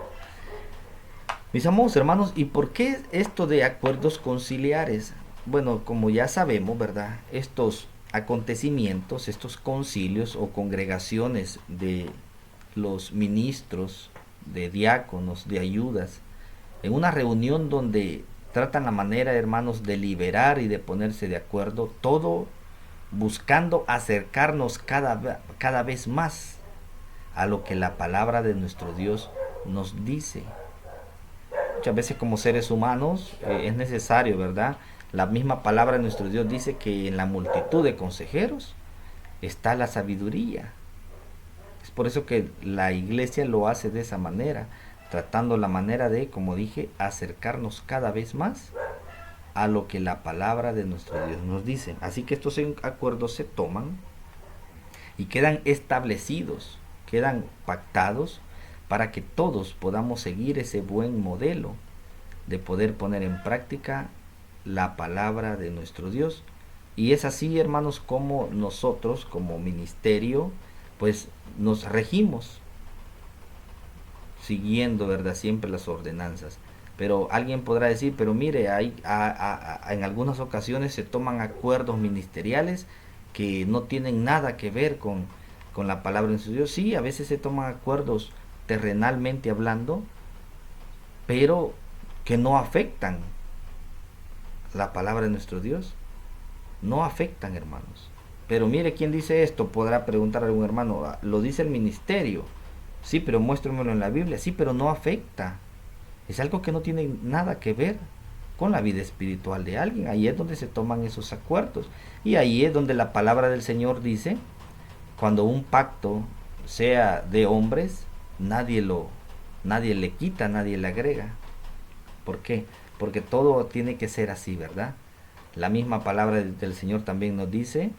C: Mis amados hermanos, ¿y por qué esto de acuerdos conciliares? Bueno, como ya sabemos, ¿verdad?, estos acontecimientos, estos concilios o congregaciones de los ministros, de diáconos, de ayudas, en una reunión donde tratan la manera, hermanos, de liberar y de ponerse de acuerdo, todo buscando acercarnos cada vez más a lo que la palabra de nuestro Dios nos dice. Muchas veces como seres humanos es necesario, ¿verdad? La misma palabra de nuestro Dios dice que en la multitud de consejeros está la sabiduría. Es por eso que la iglesia lo hace de esa manera, tratando la manera de, como dije, acercarnos cada vez más a lo que la palabra de nuestro Dios nos dice. Así que estos acuerdos se toman y quedan establecidos, quedan pactados, para que todos podamos seguir ese buen modelo de poder poner en práctica la palabra de nuestro Dios. Y es así, hermanos, como nosotros como ministerio pues nos regimos siguiendo, ¿verdad?, siempre las ordenanzas. Pero alguien podrá decir, pero mire, en algunas ocasiones se toman acuerdos ministeriales que no tienen nada que ver con la palabra de nuestro Dios. Sí, a veces se toman acuerdos terrenalmente hablando, pero que no afectan la palabra de nuestro Dios. No afectan, hermanos. Pero mire, ¿quién dice esto? Podrá preguntar a algún hermano. Lo dice el ministerio. Sí, pero muéstramelo en la Biblia. Sí, pero no afecta. Es algo que no tiene nada que ver con la vida espiritual de alguien. Ahí es donde se toman esos acuerdos. Y ahí es donde la palabra del Señor dice, cuando un pacto sea de hombres, nadie le quita, nadie le agrega. ¿Por qué? Porque todo tiene que ser así, ¿verdad? La misma palabra del Señor también nos dice,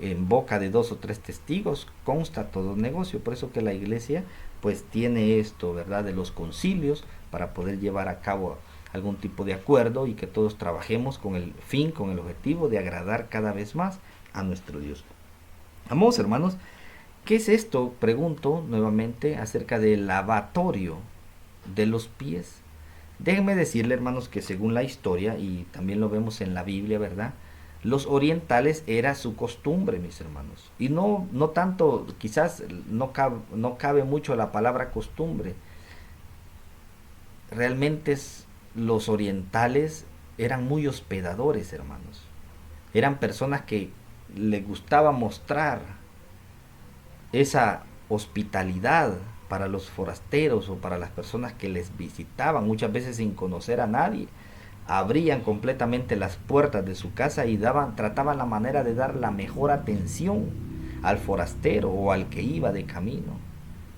C: en boca de 2 o 3 testigos consta todo negocio. Por eso que la iglesia pues tiene esto, ¿verdad? De los concilios, para poder llevar a cabo algún tipo de acuerdo y que todos trabajemos con el fin, con el objetivo de agradar cada vez más a nuestro Dios. Amados hermanos, ¿qué es esto? Pregunto nuevamente acerca del lavatorio de los pies. Déjenme decirle, hermanos, que según la historia, y también lo vemos en la Biblia, ¿verdad? Los orientales era su costumbre, mis hermanos. Y no tanto, quizás no cabe mucho la palabra costumbre. Realmente los orientales eran muy hospedadores, hermanos. Eran personas que les gustaba mostrar esa hospitalidad para los forasteros o para las personas que les visitaban, muchas veces sin conocer a nadie. Abrían completamente las puertas de su casa y trataban la manera de dar la mejor atención al forastero o al que iba de camino.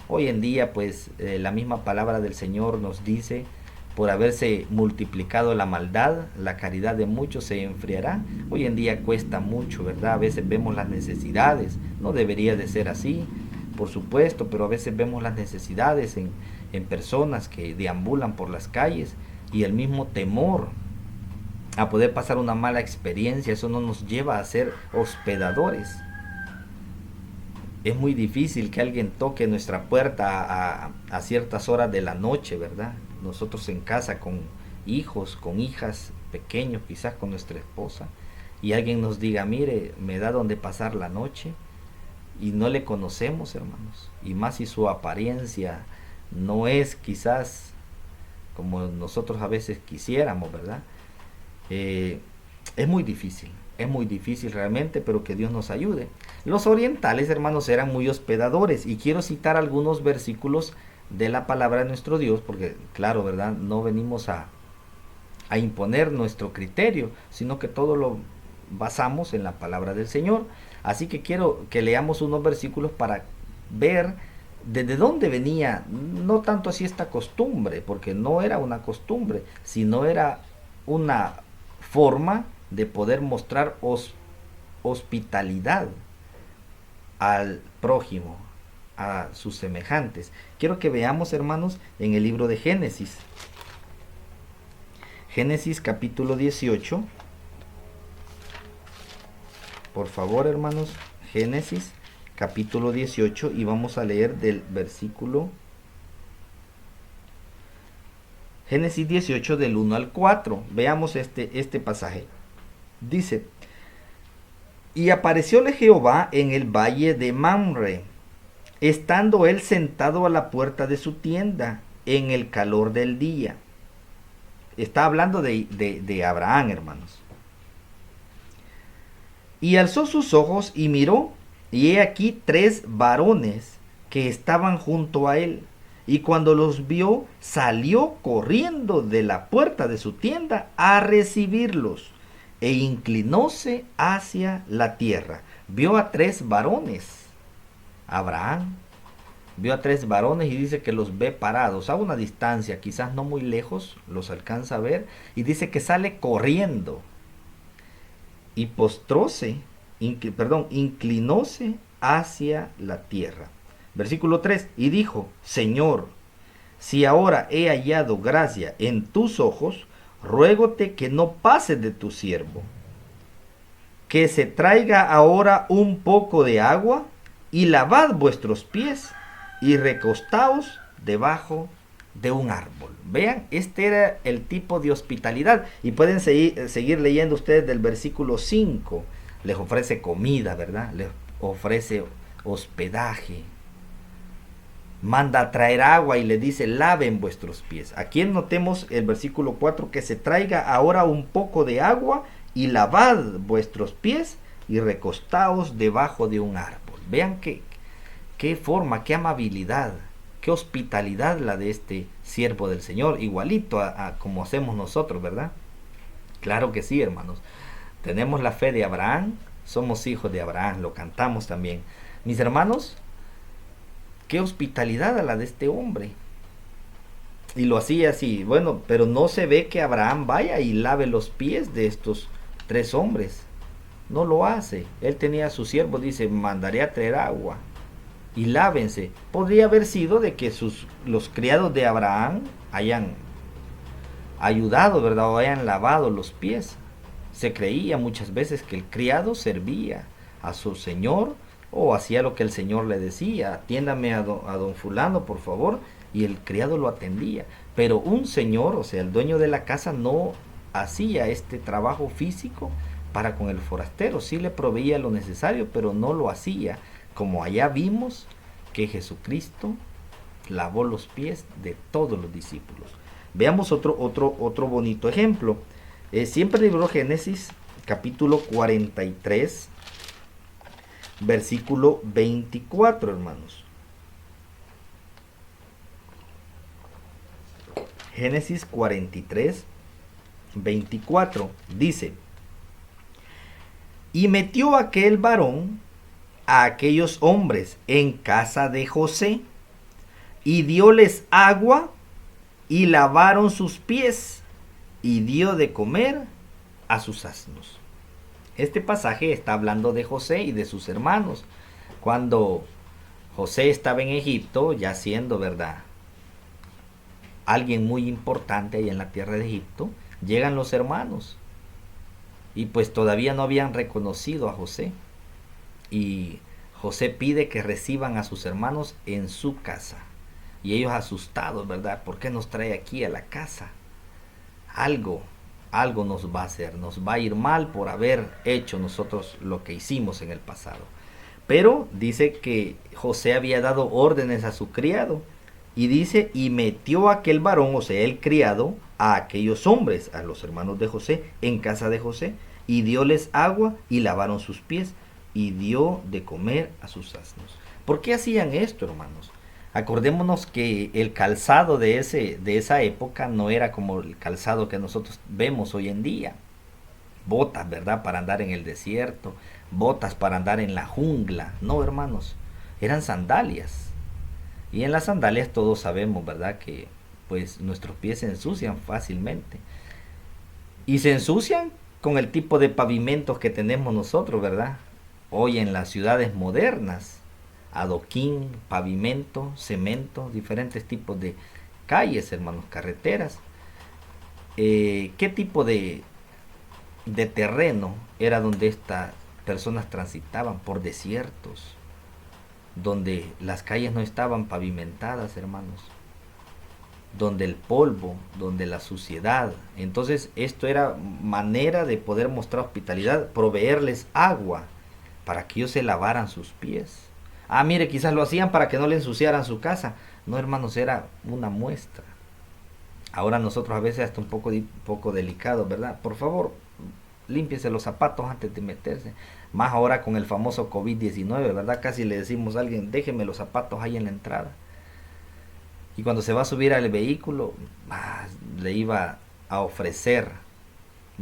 C: Hoy en día pues la misma palabra del Señor nos dice, por haberse multiplicado la maldad, la caridad de muchos se enfriará. Hoy en día cuesta mucho, ¿verdad? A veces vemos las necesidades, no debería de ser así, por supuesto, pero a veces vemos las necesidades en personas que deambulan por las calles, y el mismo temor a poder pasar una mala experiencia, eso no nos lleva a ser hospedadores. Es muy difícil que alguien toque nuestra puerta a ciertas horas de la noche, ¿verdad? Nosotros en casa con hijos, con hijas pequeños, quizás con nuestra esposa, y alguien nos diga, mire, me da donde pasar la noche, y no le conocemos, hermanos, y más si su apariencia no es quizás como nosotros a veces quisiéramos, ¿verdad? Es muy difícil realmente, pero que Dios nos ayude. Los orientales, hermanos, eran muy hospedadores, y quiero citar algunos versículos de la palabra de nuestro Dios, porque claro, ¿verdad? No venimos a imponer nuestro criterio, sino que todo lo basamos en la palabra del Señor. Así que quiero que leamos unos versículos para ver desde dónde venía, no tanto así esta costumbre, porque no era una costumbre, sino era una forma de poder mostrar hospitalidad al prójimo, a sus semejantes. Quiero que veamos, hermanos, en el libro de Génesis. Génesis capítulo 18. Por favor, hermanos, Génesis capítulo 18, y vamos a leer del versículo Génesis 18 del 1 al 4. Veamos este pasaje. Dice: y aparecióle Jehová en el valle de Mamre, estando él sentado a la puerta de su tienda en el calor del día. Está hablando de Abraham, hermanos. Y alzó sus ojos y miró, y he aquí 3 varones que estaban junto a él. Y cuando los vio, salió corriendo de la puerta de su tienda a recibirlos, e inclinóse hacia la tierra. Vio a 3 varones. Abraham vio a 3 varones y dice que los ve parados a una distancia, quizás no muy lejos, los alcanza a ver, y dice que sale corriendo. Y inclinóse hacia la tierra. Versículo 3, y dijo: Señor, si ahora he hallado gracia en tus ojos, ruégote que no pases de tu siervo, que se traiga ahora un poco de agua, y lavad vuestros pies, y recostaos debajo de un árbol. Vean, este era el tipo de hospitalidad. Y pueden seguir leyendo ustedes del versículo 5. Les ofrece comida, ¿verdad? Les ofrece hospedaje. Manda a traer agua y le dice: laven vuestros pies. Aquí notemos el versículo 4, que se traiga ahora un poco de agua, y lavad vuestros pies, y recostaos debajo de un árbol. Vean que qué forma, qué amabilidad, qué hospitalidad la de este siervo del Señor, igualito a como hacemos nosotros, ¿verdad? Claro que sí, hermanos. Tenemos la fe de Abraham, somos hijos de Abraham, lo cantamos también. Mis hermanos, qué hospitalidad a la de este hombre. Y lo hacía así, bueno, pero no se ve que Abraham vaya y lave los pies de estos 3 hombres. No lo hace. Él tenía a su siervo, dice, mandaré a traer agua y lávense. Podría haber sido de que los criados de Abraham hayan ayudado, ¿verdad? O hayan lavado los pies. Se creía muchas veces que el criado servía a su señor o hacía lo que el señor le decía. Atiéndame a don fulano, por favor. Y el criado lo atendía. Pero un señor, o sea, el dueño de la casa, no hacía este trabajo físico para con el forastero. Sí le proveía lo necesario, pero no lo hacía. Como allá vimos que Jesucristo lavó los pies de todos los discípulos. Veamos otro bonito ejemplo. Siempre el libro Génesis, capítulo 43, versículo 24, hermanos. Génesis 43, 24, dice: y metió aquel varón a aquellos hombres en casa de José, y dióles agua, y lavaron sus pies, y dio de comer a sus asnos. Este pasaje está hablando de José y de sus hermanos. Cuando José estaba en Egipto, ya siendo, ¿verdad?, alguien muy importante ahí en la tierra de Egipto, llegan los hermanos. Y pues todavía no habían reconocido a José. Y José pide que reciban a sus hermanos en su casa. Y ellos asustados, ¿verdad? ¿Por qué nos trae aquí a la casa? Algo nos va a hacer, nos va a ir mal por haber hecho nosotros lo que hicimos en el pasado. Pero dice que José había dado órdenes a su criado. Y dice, y metió a aquel varón, o sea, el criado, a aquellos hombres, a los hermanos de José, en casa de José, y dióles agua, y lavaron sus pies, y dio de comer a sus asnos. ¿Por qué hacían esto, hermanos? Acordémonos que el calzado de esa época no era como el calzado que nosotros vemos hoy en día. Botas, ¿verdad?, para andar en el desierto, botas para andar en la jungla. No, hermanos, eran sandalias. Y en las sandalias todos sabemos, ¿verdad?, que pues nuestros pies se ensucian fácilmente. Y se ensucian con el tipo de pavimentos que tenemos nosotros, ¿verdad? Hoy en las ciudades modernas, adoquín, pavimento, cemento, diferentes tipos de calles, hermanos, carreteras. ¿Qué tipo de terreno era donde estas personas transitaban? Por desiertos, donde las calles no estaban pavimentadas, hermanos, donde el polvo, donde la suciedad. Entonces esto era manera de poder mostrar hospitalidad, proveerles agua para que ellos se lavaran sus pies. Mire, quizás lo hacían para que no le ensuciaran su casa. No, hermanos, era una muestra. Ahora nosotros a veces hasta un poco delicado, ¿verdad? Por favor, límpiese los zapatos antes de meterse. Más ahora con el famoso COVID-19, ¿verdad? Casi le decimos a alguien, déjeme los zapatos ahí en la entrada. Y cuando se va a subir al vehículo, le iba a ofrecer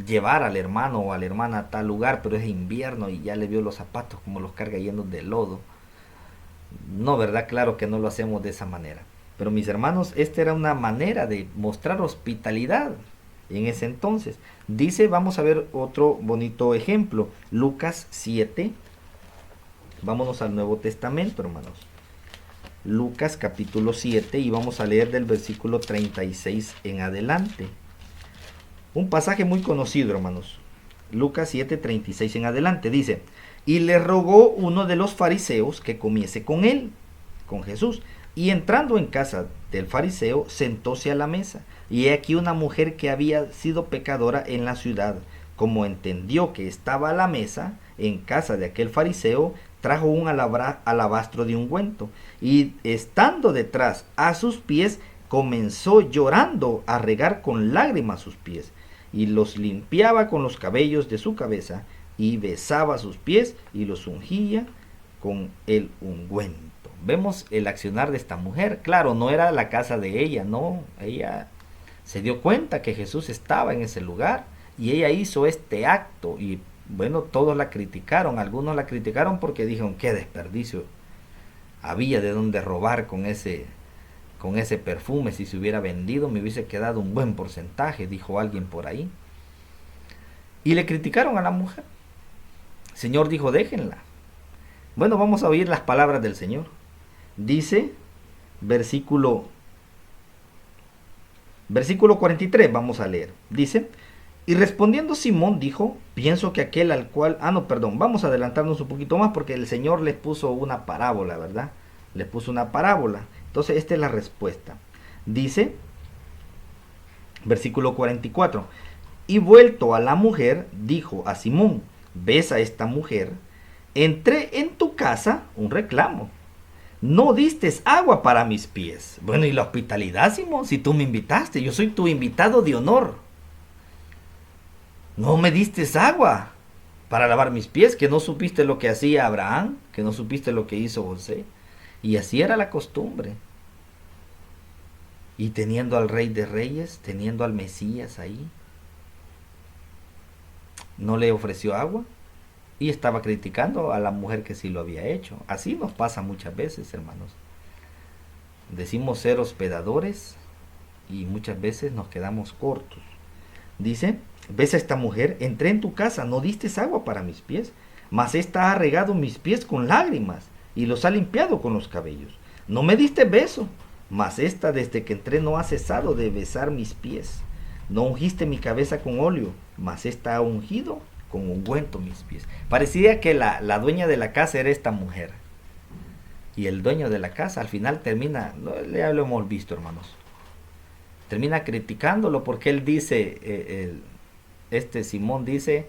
C: llevar al hermano o a la hermana a tal lugar, pero es invierno y ya le vio los zapatos como los carga llenos de lodo. No, ¿verdad? Claro que no lo hacemos de esa manera. Pero mis hermanos, esta era una manera de mostrar hospitalidad en ese entonces. Dice, vamos a ver otro bonito ejemplo. Lucas 7. Vámonos al Nuevo Testamento, hermanos. Lucas capítulo 7 y vamos a leer del versículo 36 en adelante. Un pasaje muy conocido, hermanos. Lucas 7, 36 en adelante. Dice, y le rogó uno de los fariseos que comiese con él, con Jesús. Y entrando en casa del fariseo, sentóse a la mesa. Y he aquí una mujer que había sido pecadora en la ciudad, como entendió que estaba a la mesa en casa de aquel fariseo, trajo un alabastro de ungüento, y estando detrás a sus pies, comenzó llorando a regar con lágrimas sus pies, y los limpiaba con los cabellos de su cabeza, y besaba sus pies, y los ungía con el ungüento. vemos el accionar de esta mujer. Claro, no era la casa de ella, no. Ella se dio cuenta que Jesús estaba en ese lugar y ella hizo este acto. Y bueno, todos la criticaron. Algunos la criticaron porque dijeron, qué desperdicio. Había de dónde robar con ese perfume. Si se hubiera vendido me hubiese quedado un buen porcentaje, dijo alguien por ahí. Y le criticaron a la mujer. El Señor dijo, déjenla. Bueno, vamos a oír las palabras del Señor. Dice, versículo 43, vamos a leer. Dice, y respondiendo Simón dijo, pienso que aquel al cual... vamos a adelantarnos un poquito más porque el Señor les puso una parábola, ¿verdad? Les puso una parábola. Entonces, esta es la respuesta. Dice, versículo 44, y vuelto a la mujer, dijo a Simón, ¿ves a esta mujer? Entré en tu casa, un reclamo. No diste agua para mis pies. Bueno, ¿y la hospitalidad, Simón? Si tú me invitaste, yo soy tu invitado de honor. No me diste agua para lavar mis pies, que no supiste lo que hacía Abraham, que no supiste lo que hizo José. Y así era la costumbre. Y teniendo al Rey de Reyes, teniendo al Mesías ahí, no le ofreció agua y estaba criticando a la mujer que sí lo había hecho. Así nos pasa muchas veces, hermanos. Decimos ser hospedadores y muchas veces nos quedamos cortos. Dice, ¿ves a esta mujer? Entré en tu casa, no diste agua para mis pies, mas ésta ha regado mis pies con lágrimas y los ha limpiado con los cabellos. No me diste beso, mas esta desde que entré no ha cesado de besar mis pies. No ungiste mi cabeza con óleo, mas esta ha ungido con ungüento mis pies. Parecía que la dueña de la casa era esta mujer. Y el dueño de la casa al final termina, ya lo hemos visto, hermanos, termina criticándolo porque él dice, Simón dice,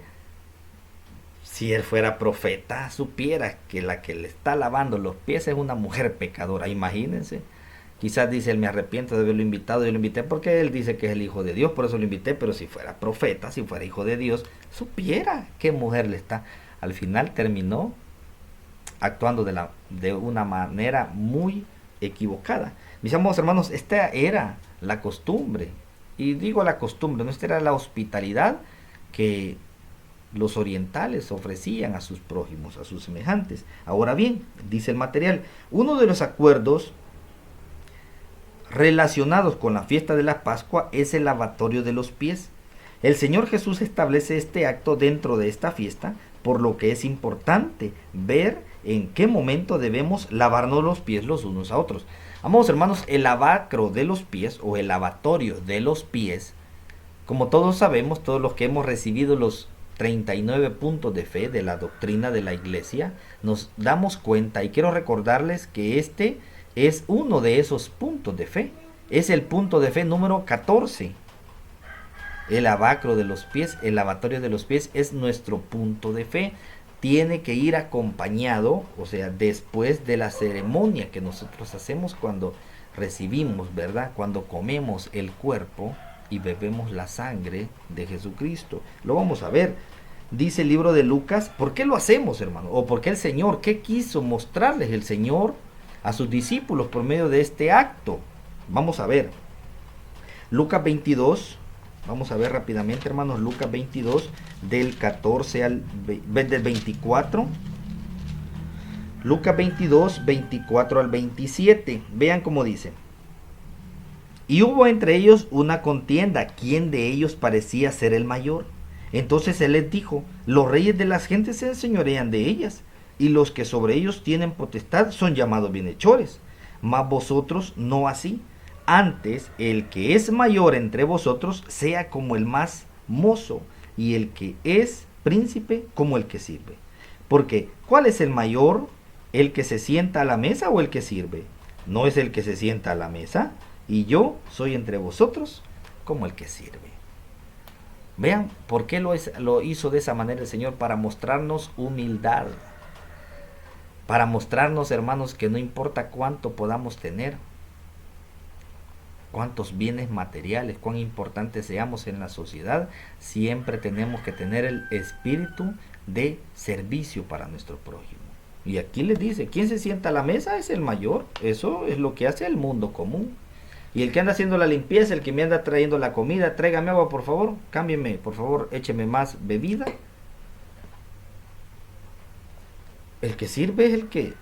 C: si él fuera profeta, supiera que la que le está lavando los pies es una mujer pecadora. Imagínense. Quizás dice, él me arrepiento de haberlo invitado, yo lo invité porque él dice que es el Hijo de Dios, por eso lo invité, pero si fuera profeta, si fuera Hijo de Dios, supiera qué mujer le está. Al final terminó actuando de una manera muy equivocada. Mis amados hermanos, esta era la costumbre, y digo la costumbre, no, esta era la hospitalidad que los orientales ofrecían a sus prójimos, a sus semejantes. Ahora bien, dice el material, uno de los acuerdos relacionados con la fiesta de la Pascua es el lavatorio de los pies. El Señor Jesús establece este acto dentro de esta fiesta, por lo que es importante ver en qué momento debemos lavarnos los pies los unos a otros. Amados hermanos, el lavacro de los pies o el lavatorio de los pies, como todos sabemos, todos los que hemos recibido los 39 puntos de fe de la doctrina de la iglesia, nos damos cuenta, y quiero recordarles que este es uno de esos puntos de fe. Es el punto de fe número 14. El lavacro de los pies, el lavatorio de los pies es nuestro punto de fe. Tiene que ir acompañado, o sea, después de la ceremonia que nosotros hacemos cuando recibimos, ¿verdad? Cuando comemos el cuerpo y bebemos la sangre de Jesucristo. Lo vamos a ver. Dice el libro de Lucas, ¿por qué lo hacemos, hermano? O ¿por qué el Señor? ¿Qué quiso mostrarles el Señor a sus discípulos por medio de este acto? Vamos a ver. Lucas 22, vamos a ver rápidamente, hermanos, Lucas 22, del 14 del 24. Lucas 22, 24 al 27. Vean cómo dice. Y hubo entre ellos una contienda, ¿quién de ellos parecía ser el mayor? Entonces él les dijo, los reyes de las gentes se enseñorean de ellas, y los que sobre ellos tienen potestad son llamados bienhechores. Mas vosotros no así. Antes, el que es mayor entre vosotros sea como el más mozo, y el que es príncipe como el que sirve. Porque, ¿cuál es el mayor? ¿El que se sienta a la mesa o el que sirve? ¿No es el que se sienta a la mesa? Y yo soy entre vosotros como el que sirve. Vean, ¿por qué lo hizo de esa manera el Señor? Para mostrarnos humildad. Para mostrarnos, hermanos, que no importa cuánto podamos tener, cuántos bienes materiales, cuán importantes seamos en la sociedad, siempre tenemos que tener el espíritu de servicio para nuestro prójimo. Y aquí les dice, quien se sienta a la mesa es el mayor. Eso es lo que hace el mundo común. Y el que anda haciendo la limpieza, el que me anda trayendo la comida, tráigame agua por favor, cámbieme, por favor, écheme más bebida. El que sirve es el que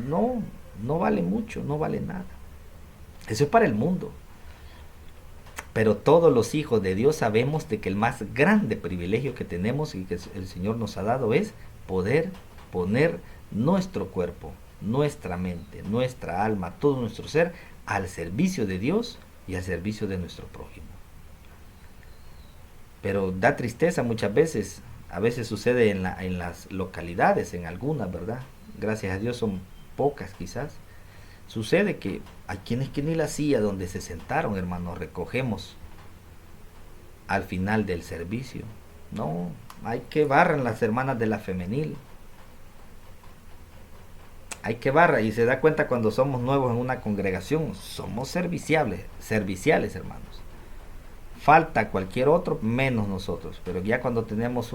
C: no vale mucho, no vale nada. Eso es para el mundo. Pero todos los hijos de Dios sabemos de que el más grande privilegio que tenemos y que el Señor nos ha dado es poder poner nuestro cuerpo, nuestra mente, nuestra alma, todo nuestro ser al servicio de Dios y al servicio de nuestro prójimo. Pero da tristeza muchas veces, a veces sucede en las localidades, en algunas, ¿verdad? Gracias a Dios son pocas quizás. Sucede que hay quienes que ni la silla donde se sentaron, hermanos, recogemos al final del servicio. No, hay que barrar las hermanas de la femenil. Hay que barrar y se da cuenta cuando somos nuevos en una congregación. Somos serviciales, hermanos. Falta cualquier otro, menos nosotros. Pero ya cuando tenemos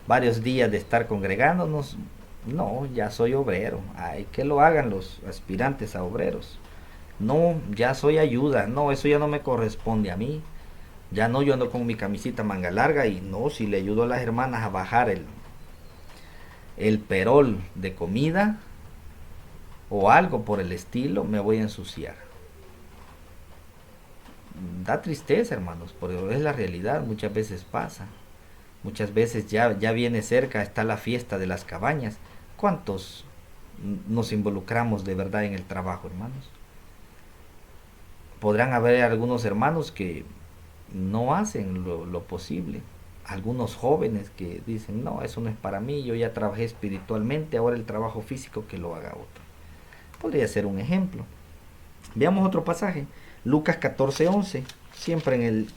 C: varios días de estar congregándonos, no, ya soy obrero. Hay que lo hagan los aspirantes a obreros. No, ya soy ayuda. No, eso ya no me corresponde a mí. Ya no, yo ando con mi camisita manga larga y no, si le ayudo a las hermanas a bajar el perol de comida o algo por el estilo, me voy a ensuciar. Da tristeza, hermanos, pero es la realidad, muchas veces pasa. Muchas veces ya viene cerca, está la fiesta de las cabañas. ¿Cuántos nos involucramos de verdad en el trabajo, hermanos? Podrán haber algunos hermanos que no hacen lo posible. Algunos jóvenes que dicen, no, eso no es para mí, yo ya trabajé espiritualmente, ahora el trabajo físico que lo haga otro. Podría ser un ejemplo. Veamos otro pasaje. Lucas 14:11, siempre en el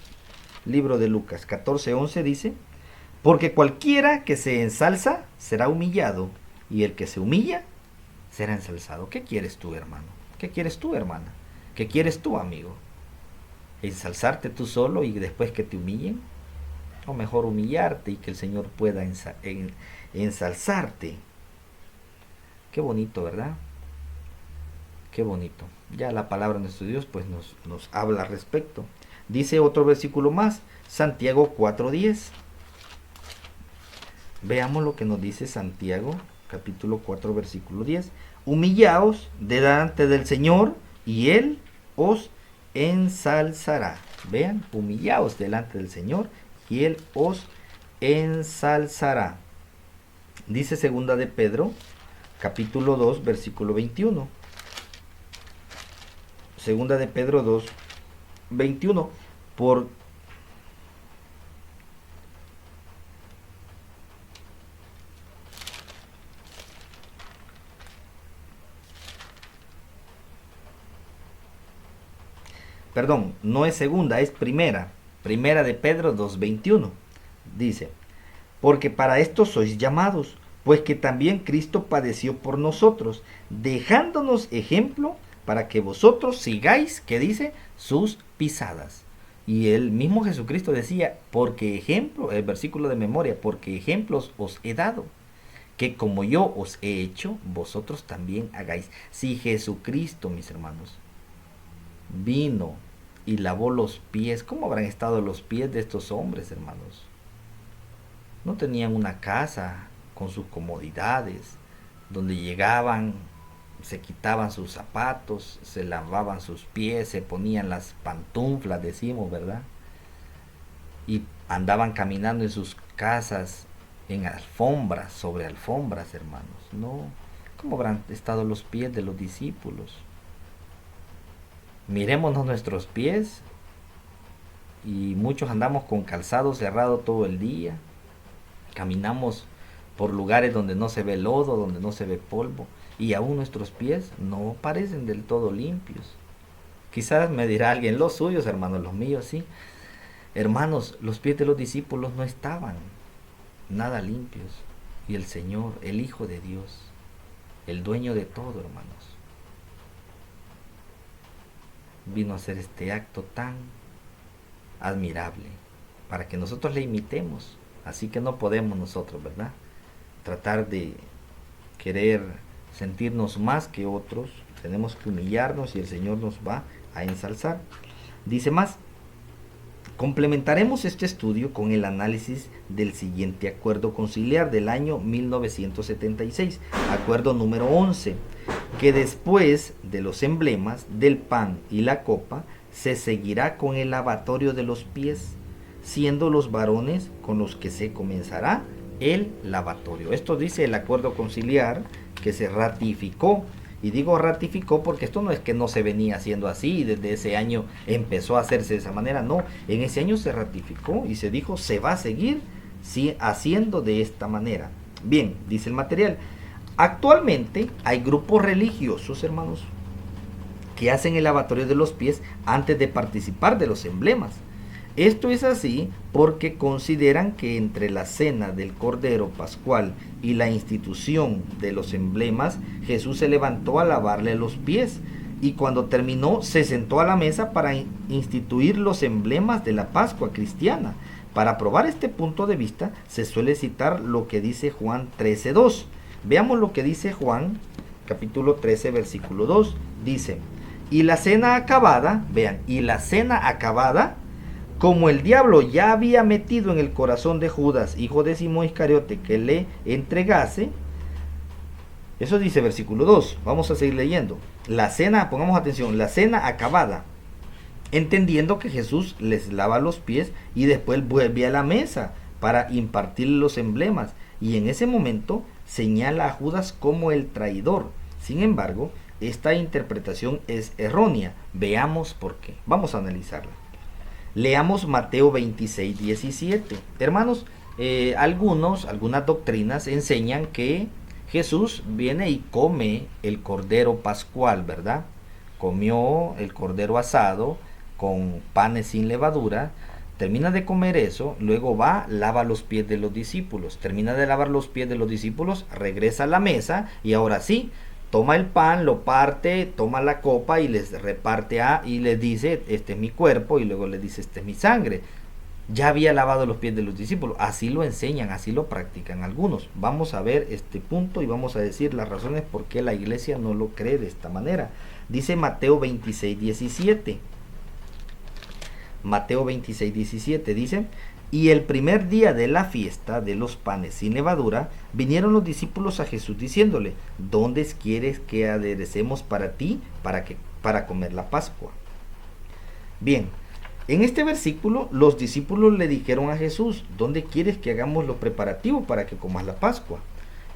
C: libro de Lucas 14:11 dice, porque cualquiera que se ensalza será humillado, y el que se humilla será ensalzado. ¿Qué quieres tú, hermano? ¿Qué quieres tú, hermana? ¿Qué quieres tú, amigo? ¿Ensalzarte tú solo y después que te humillen? O mejor humillarte y que el Señor pueda ensalzarte. Qué bonito, ¿verdad? Qué bonito. Ya la palabra de nuestro Dios pues nos habla al respecto. Dice otro versículo más, Santiago 4:10. Veamos lo que nos dice Santiago, capítulo 4, versículo 10. Humillaos delante del Señor y Él os ensalzará. Vean, humillaos delante del Señor y Él os ensalzará. Dice segunda de Pedro, capítulo 2, versículo 21. Segunda de Pedro 2, 21. Perdón, no es segunda, es primera. Primera de Pedro 2:21. Dice, porque para esto sois llamados, pues que también Cristo padeció por nosotros, dejándonos ejemplo para que vosotros sigáis, ¿qué dice? Sus pisadas. Y el mismo Jesucristo decía, porque ejemplo, el versículo de memoria, porque ejemplos os he dado, que como yo os he hecho, vosotros también hagáis. Si Jesucristo, mis hermanos, vino y lavó los pies, ¿cómo habrán estado los pies de estos hombres, hermanos? No tenían una casa con sus comodidades, donde llegaban, se quitaban sus zapatos, se lavaban sus pies, se ponían las pantuflas, decimos, ¿verdad? Y andaban caminando en sus casas en alfombras, sobre alfombras, hermanos. No, ¿cómo habrán estado los pies de los discípulos? Mirémonos nuestros pies y muchos andamos con calzado cerrado todo el día. Caminamos por lugares donde no se ve lodo, donde no se ve polvo, y aún nuestros pies no parecen del todo limpios. Quizás me dirá alguien, los suyos, hermanos, los míos, sí. Hermanos, los pies de los discípulos no estaban nada limpios. Y el Señor, el Hijo de Dios, el dueño de todo, hermanos, vino a hacer este acto tan admirable para que nosotros le imitemos. Así que no podemos nosotros, ¿verdad?, tratar de querer sentirnos más que otros, tenemos que humillarnos y el Señor nos va a ensalzar. Dice más, complementaremos este estudio con el análisis del siguiente acuerdo conciliar del año 1976, acuerdo número 11, que después de los emblemas del pan y la copa, se seguirá con el lavatorio de los pies, siendo los varones con los que se comenzará el lavatorio. Esto dice el acuerdo conciliar que se ratificó. Y digo ratificó porque esto no es que no se venía haciendo así y desde ese año empezó a hacerse de esa manera. No, en ese año se ratificó y se dijo se va a seguir haciendo de esta manera. Bien, dice el material. Actualmente hay grupos religiosos, hermanos, que hacen el lavatorio de los pies antes de participar de los emblemas. Esto es así porque consideran que entre la cena del Cordero Pascual y la institución de los emblemas, Jesús se levantó a lavarle los pies y cuando terminó se sentó a la mesa para instituir los emblemas de la Pascua cristiana. Para probar este punto de vista se suele citar lo que dice Juan 13:2. Veamos lo que dice Juan capítulo 13 versículo 2. Dice, y la cena acabada, vean, y la cena acabada, como el diablo ya había metido en el corazón de Judas, hijo de Simón Iscariote, que le entregase. Eso dice versículo 2. Vamos a seguir leyendo. La cena, pongamos atención, la cena acabada. Entendiendo que Jesús les lava los pies y después vuelve a la mesa para impartir los emblemas. Y en ese momento señala a Judas como el traidor. Sin embargo, esta interpretación es errónea. Veamos por qué. Vamos a analizarla. Leamos Mateo 26, 17. Hermanos, algunas doctrinas enseñan que Jesús viene y come el cordero pascual, ¿verdad? Comió el cordero asado con panes sin levadura, termina de comer eso, luego va, lava los pies de los discípulos, termina de lavar los pies de los discípulos, regresa a la mesa y ahora sí, toma el pan, lo parte, toma la copa y les reparte y les dice, este es mi cuerpo, y luego les dice, este es mi sangre. Ya había lavado los pies de los discípulos, así lo enseñan, así lo practican algunos. Vamos a ver este punto y vamos a decir las razones por qué la iglesia no lo cree de esta manera. Dice Mateo 26, 17. Mateo 26, 17 dice, y el primer día de la fiesta de los panes sin levadura, vinieron los discípulos a Jesús diciéndole, ¿dónde quieres que aderecemos para ti para comer la Pascua? Bien, en este versículo los discípulos le dijeron a Jesús, ¿dónde quieres que hagamos los preparativos para que comas la Pascua?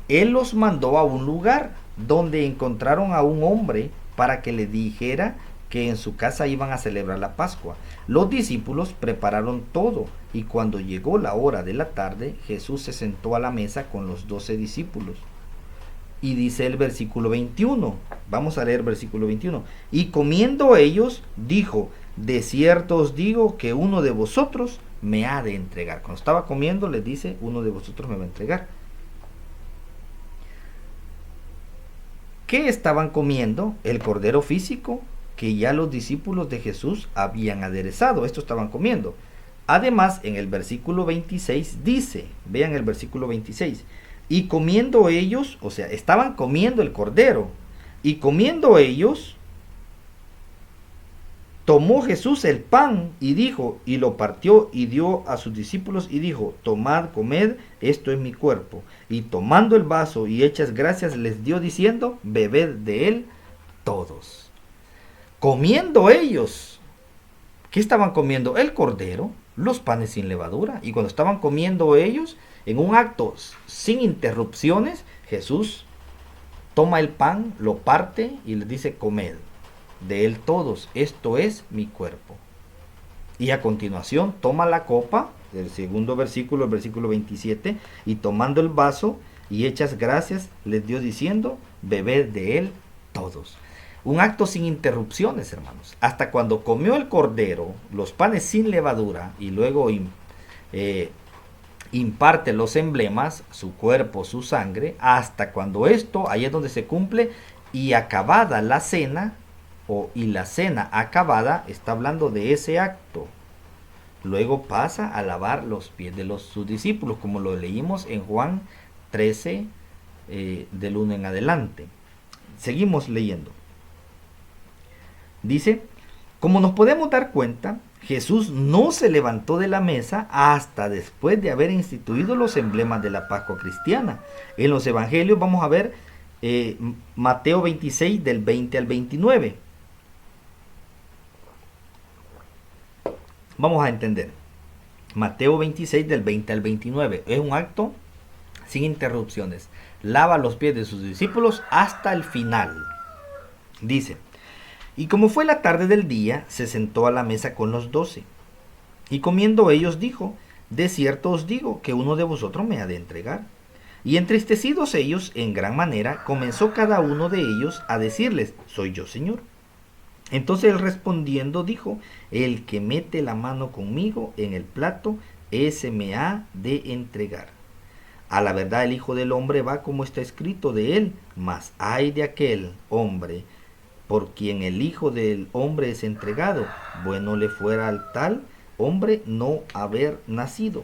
C: Él los mandó a un lugar donde encontraron a un hombre para que le dijera que en su casa iban a celebrar la Pascua. Los discípulos prepararon todo y cuando llegó la hora de la tarde, Jesús se sentó a la mesa con los 12 discípulos. Y dice el versículo 21, vamos a leer versículo 21, y comiendo ellos, dijo, de cierto os digo que uno de vosotros me ha de entregar. Cuando estaba comiendo les dice, uno de vosotros me va a entregar. ¿Qué estaban comiendo? El cordero físico que ya los discípulos de Jesús habían aderezado. Esto estaban comiendo. Además, en el versículo 26 dice, vean el versículo 26, y comiendo ellos, o sea, estaban comiendo el cordero, y comiendo ellos, tomó Jesús el pan y dijo, y lo partió y dio a sus discípulos y dijo, tomad, comed, esto es mi cuerpo. Y tomando el vaso y hechas gracias les dio diciendo, bebed de él todos. Comiendo ellos, ¿qué estaban comiendo? El cordero, los panes sin levadura. Y cuando estaban comiendo ellos, en un acto sin interrupciones, Jesús toma el pan, lo parte y les dice, comed de él todos, esto es mi cuerpo. Y a continuación toma la copa, del segundo versículo, el versículo 27, y tomando el vaso y hechas gracias, les dio diciendo, bebed de él todos. Un acto sin interrupciones, hermanos. Hasta cuando comió el cordero, los panes sin levadura, y luego imparte los emblemas, su cuerpo, su sangre, hasta cuando esto, ahí es donde se cumple, y acabada la cena, y la cena acabada, está hablando de ese acto. Luego pasa a lavar los pies de sus discípulos, como lo leímos en Juan 13, del 1 en adelante. Seguimos leyendo. Dice, como nos podemos dar cuenta, Jesús no se levantó de la mesa hasta después de haber instituido los emblemas de la Pascua cristiana. En los evangelios vamos a ver Mateo 26 del 20 al 29. Vamos a entender. Mateo 26 del 20 al 29. Es un acto sin interrupciones. Lava los pies de sus discípulos hasta el final. Dice, y como fue la tarde del día, se sentó a la mesa con los 12. Y comiendo ellos dijo, de cierto os digo que uno de vosotros me ha de entregar. Y entristecidos ellos en gran manera, comenzó cada uno de ellos a decirles, soy yo, Señor. Entonces él respondiendo dijo, el que mete la mano conmigo en el plato, ese me ha de entregar. A la verdad el Hijo del Hombre va como está escrito de él, mas ay de aquel hombre por quien el Hijo del Hombre es entregado, bueno le fuera al tal hombre no haber nacido.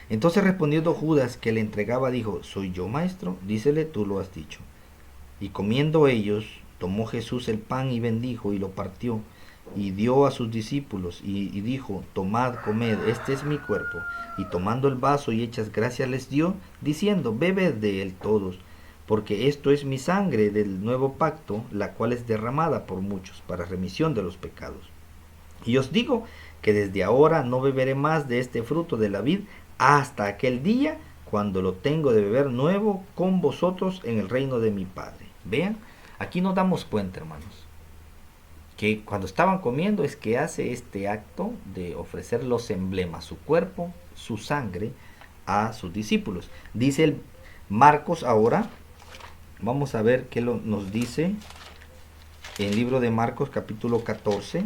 C: Entonces respondiendo Judas que le entregaba dijo, ¿soy yo, maestro? Dícele, tú lo has dicho. Y comiendo ellos, tomó Jesús el pan y bendijo y lo partió y dio a sus discípulos y dijo, tomad, comed, este es mi cuerpo. Y tomando el vaso y hechas gracias les dio, diciendo, bebed de él todos, porque esto es mi sangre del nuevo pacto, la cual es derramada por muchos para remisión de los pecados. Y os digo que desde ahora no beberé más de este fruto de la vid hasta aquel día cuando lo tengo de beber nuevo con vosotros en el reino de mi Padre. Vean, aquí nos damos cuenta, hermanos, que cuando estaban comiendo es que hace este acto de ofrecer los emblemas, su cuerpo, su sangre, a sus discípulos. Dice el Marcos ahora, vamos a ver qué nos dice en el libro de Marcos capítulo 14,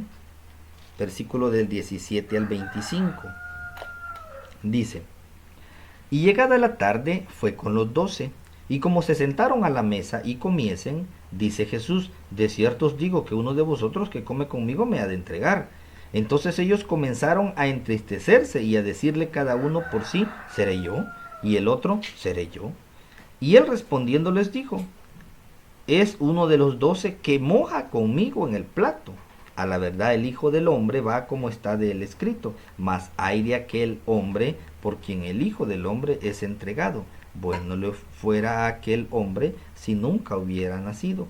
C: versículo del 17 al 25. Dice, y llegada la tarde fue con los 12, y como se sentaron a la mesa y comiesen, dice Jesús, de cierto os digo que uno de vosotros que come conmigo me ha de entregar. Entonces ellos comenzaron a entristecerse y a decirle cada uno por sí, ¿seré yo? Y el otro, ¿seré yo? Y él respondiendo les dijo, es uno de los 12 que moja conmigo en el plato. A la verdad el Hijo del Hombre va como está de él escrito, mas ay de aquel hombre por quien el Hijo del Hombre es entregado. Bueno le fuera a aquel hombre si nunca hubiera nacido.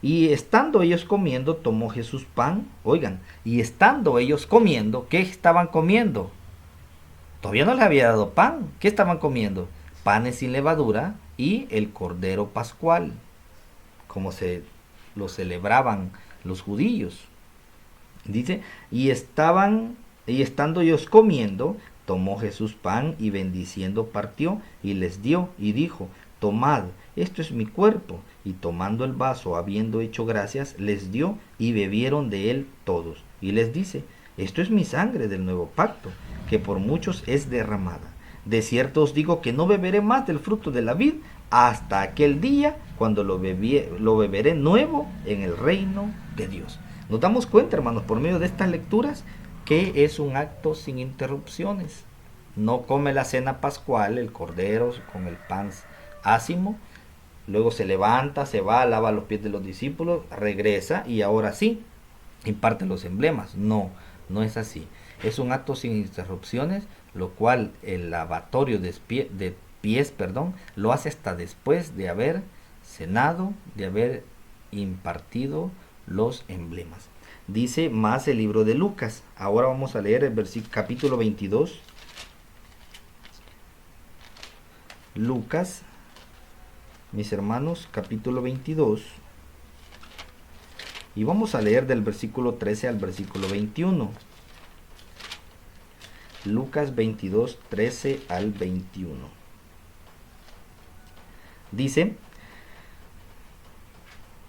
C: Y estando ellos comiendo, tomó Jesús pan. Oigan, y estando ellos comiendo, ¿qué estaban comiendo? Todavía no les había dado pan. ¿Qué estaban comiendo? Panes sin levadura y el cordero pascual, como se lo celebraban los judíos. Dice, y estando ellos comiendo, tomó Jesús pan y bendiciendo partió y les dio y dijo, tomad, esto es mi cuerpo. Y tomando el vaso, habiendo hecho gracias, les dio y bebieron de él todos. Y les dice, esto es mi sangre del nuevo pacto, que por muchos es derramada. De cierto os digo que no beberé más del fruto de la vid hasta aquel día cuando lo beberé nuevo en el reino de Dios. Nos damos cuenta, hermanos, por medio de estas lecturas, que es un acto sin interrupciones. No come la cena pascual, el cordero con el pan ácimo, luego se levanta, se va, lava los pies de los discípulos, regresa y ahora sí, imparte los emblemas. No, no es así. Es un acto sin interrupciones, lo cual el lavatorio de pies, lo hace hasta después de haber cenado, de haber impartido los emblemas. Dice más el libro de Lucas. Ahora vamos a leer el capítulo 22. Lucas, mis hermanos, capítulo 22. Y vamos a leer del versículo 13 al versículo 21. Lucas 22, 13 al 21. Dice,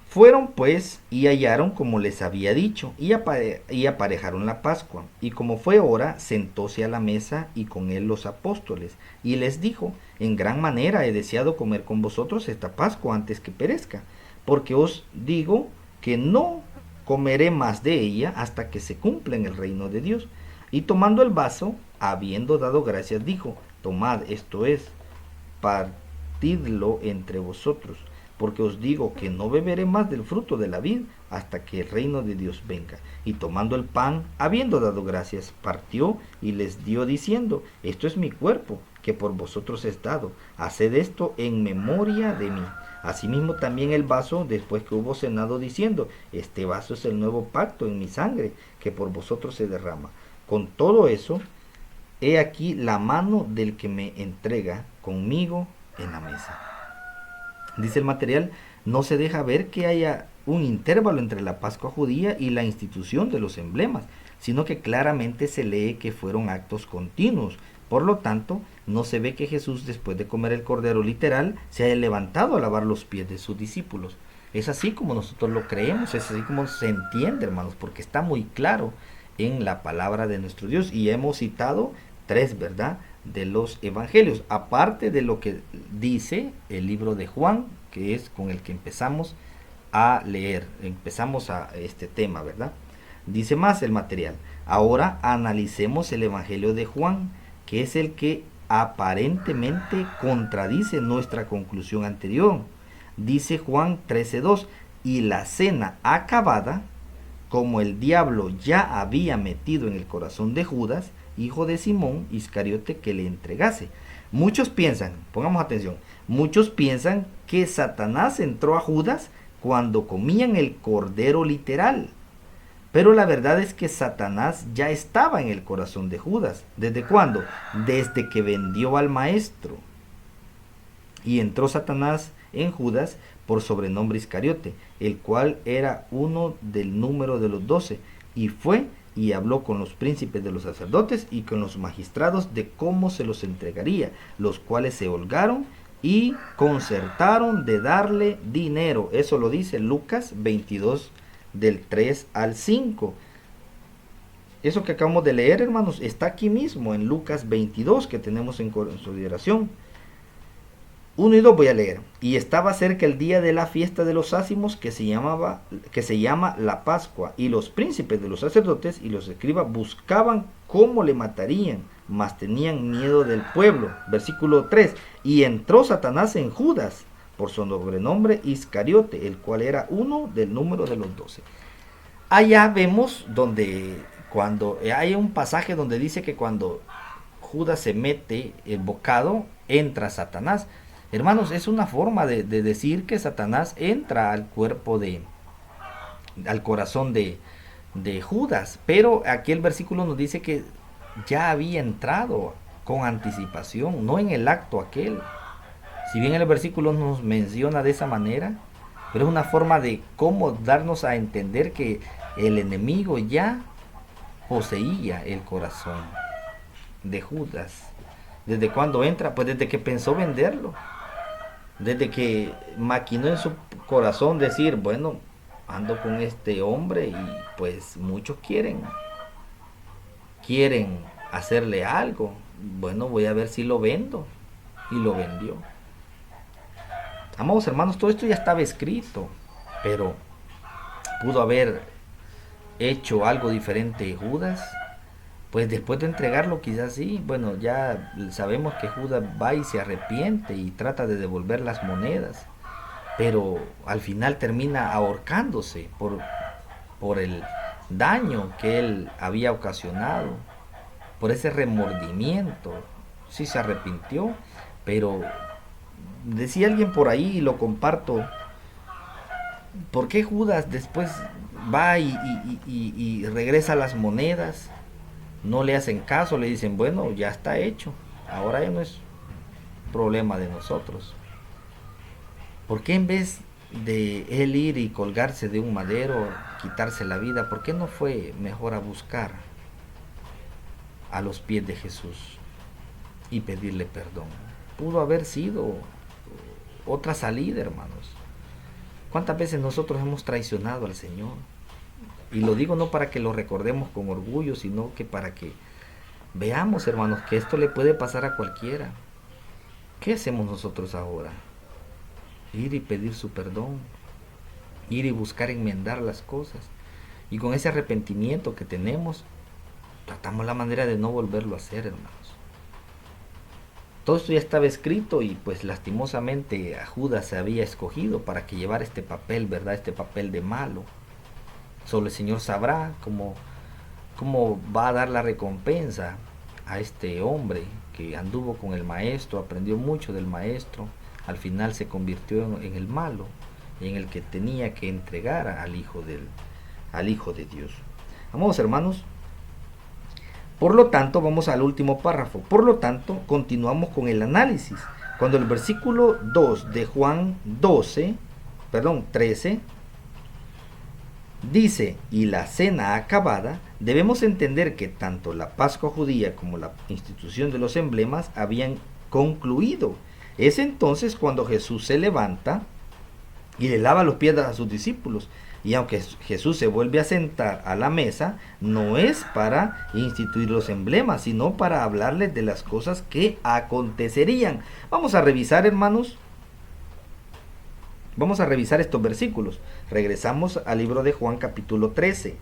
C: fueron pues y hallaron como les había dicho, y aparejaron la Pascua. Y como fue hora, sentóse a la mesa y con él los apóstoles. Y les dijo, en gran manera he deseado comer con vosotros esta Pascua antes que perezca, porque os digo que no comeré más de ella hasta que se cumpla en el reino de Dios. Y tomando el vaso, habiendo dado gracias, dijo, tomad, esto es repartidlo entre vosotros, porque os digo que no beberé más del fruto de la vid hasta que el reino de Dios venga. Y tomando el pan, habiendo dado gracias, partió y les dio diciendo, esto es mi cuerpo, que por vosotros es dado. Haced esto en memoria de mí. Asimismo también el vaso, después que hubo cenado, diciendo, este vaso es el nuevo pacto en mi sangre, que por vosotros se derrama. Con todo eso, he aquí la mano del que me entrega conmigo en la mesa. Dice el material, no se deja ver que haya un intervalo entre la Pascua judía y la institución de los emblemas, sino que claramente se lee que fueron actos continuos. Por lo tanto, no se ve que Jesús, después de comer el cordero literal, se haya levantado a lavar los pies de sus discípulos. Es así como nosotros lo creemos, es así como se entiende, hermanos, porque está muy claro en la palabra de nuestro Dios. Y hemos citado 3, ¿verdad?, de los evangelios, aparte de lo que dice el libro de Juan, que es con el que empezamos a leer, empezamos a este tema, ¿verdad? Dice más el material. Ahora analicemos el evangelio de Juan, que es el que aparentemente contradice nuestra conclusión anterior. Dice Juan 13:2, y la cena acabada, como el diablo ya había metido en el corazón de Judas, hijo de Simón Iscariote, que le entregase. Muchos piensan, pongamos atención, muchos piensan que Satanás entró a Judas cuando comían el cordero literal. Pero la verdad es que Satanás ya estaba en el corazón de Judas. ¿Desde cuándo? Desde que vendió al maestro. Y entró Satanás en Judas por sobrenombre Iscariote, el cual era uno del número de los 12, y fue y habló con los príncipes de los sacerdotes y con los magistrados de cómo se los entregaría, los cuales se holgaron y concertaron de darle dinero. Eso lo dice Lucas 22, del 3 al 5. Eso que acabamos de leer, hermanos, está aquí mismo en Lucas 22, que tenemos en consideración. 1 y 2 voy a leer. Y estaba cerca el día de la fiesta de los ácimos, que se llama la Pascua, y los príncipes de los sacerdotes y los escribas buscaban cómo le matarían, mas tenían miedo del pueblo. Versículo 3. Y entró Satanás en Judas, por su sobrenombre Iscariote, el cual era uno del número de los 12. Allá vemos cuando hay un pasaje donde dice que cuando Judas se mete el bocado, entra Satanás. Hermanos, es una forma de decir que Satanás entra al al corazón de Judas. Pero aquí el versículo nos dice que ya había entrado con anticipación, no en el acto aquel. Si bien el versículo nos menciona de esa manera, pero es una forma de cómo darnos a entender que el enemigo ya poseía el corazón de Judas. ¿Desde cuándo entra? Pues desde que pensó venderlo. Desde que maquinó en su corazón decir, bueno, ando con este hombre y pues muchos quieren hacerle algo. Bueno, voy a ver si lo vendo. Y lo vendió. Amados hermanos, todo esto ya estaba escrito, pero pudo haber hecho algo diferente Judas. Pues después de entregarlo quizás sí. Bueno, ya sabemos que Judas va y se arrepiente y trata de devolver las monedas, pero al final termina ahorcándose por el daño que él había ocasionado, por ese remordimiento. Sí se arrepintió, pero decía alguien por ahí, y lo comparto, ¿por qué Judas después va y regresa las monedas? No le hacen caso, le dicen, bueno, ya está hecho, ahora ya no es problema de nosotros. ¿Por qué en vez de él ir y colgarse de un madero, quitarse la vida, por qué no fue mejor a buscar a los pies de Jesús y pedirle perdón? Pudo haber sido otra salida, hermanos. ¿Cuántas veces nosotros hemos traicionado al Señor? Y lo digo no para que lo recordemos con orgullo, sino que para que veamos, hermanos, que esto le puede pasar a cualquiera. ¿Qué hacemos nosotros ahora? Ir y pedir su perdón, ir y buscar enmendar las cosas. Y con ese arrepentimiento que tenemos, tratamos la manera de no volverlo a hacer, hermanos. Todo esto ya estaba escrito y pues lastimosamente a Judas se había escogido para que llevara este papel, ¿verdad? Este papel de malo. Solo el Señor sabrá cómo va a dar la recompensa a este hombre que anduvo con el maestro, aprendió mucho del maestro, al final se convirtió en el malo, en el que tenía que entregar al Hijo de Dios. Amados hermanos, por lo tanto, vamos al último párrafo. Por lo tanto, continuamos con el análisis. Cuando el versículo 2 de Juan 13, dice, y la cena acabada, debemos entender que tanto la Pascua judía como la institución de los emblemas habían concluido. Es entonces cuando Jesús se levanta y le lava los pies a sus discípulos. Y aunque Jesús se vuelve a sentar a la mesa, no es para instituir los emblemas, sino para hablarles de las cosas que acontecerían. Vamos a revisar, hermanos. Vamos a revisar estos versículos. Regresamos al libro de Juan capítulo 13.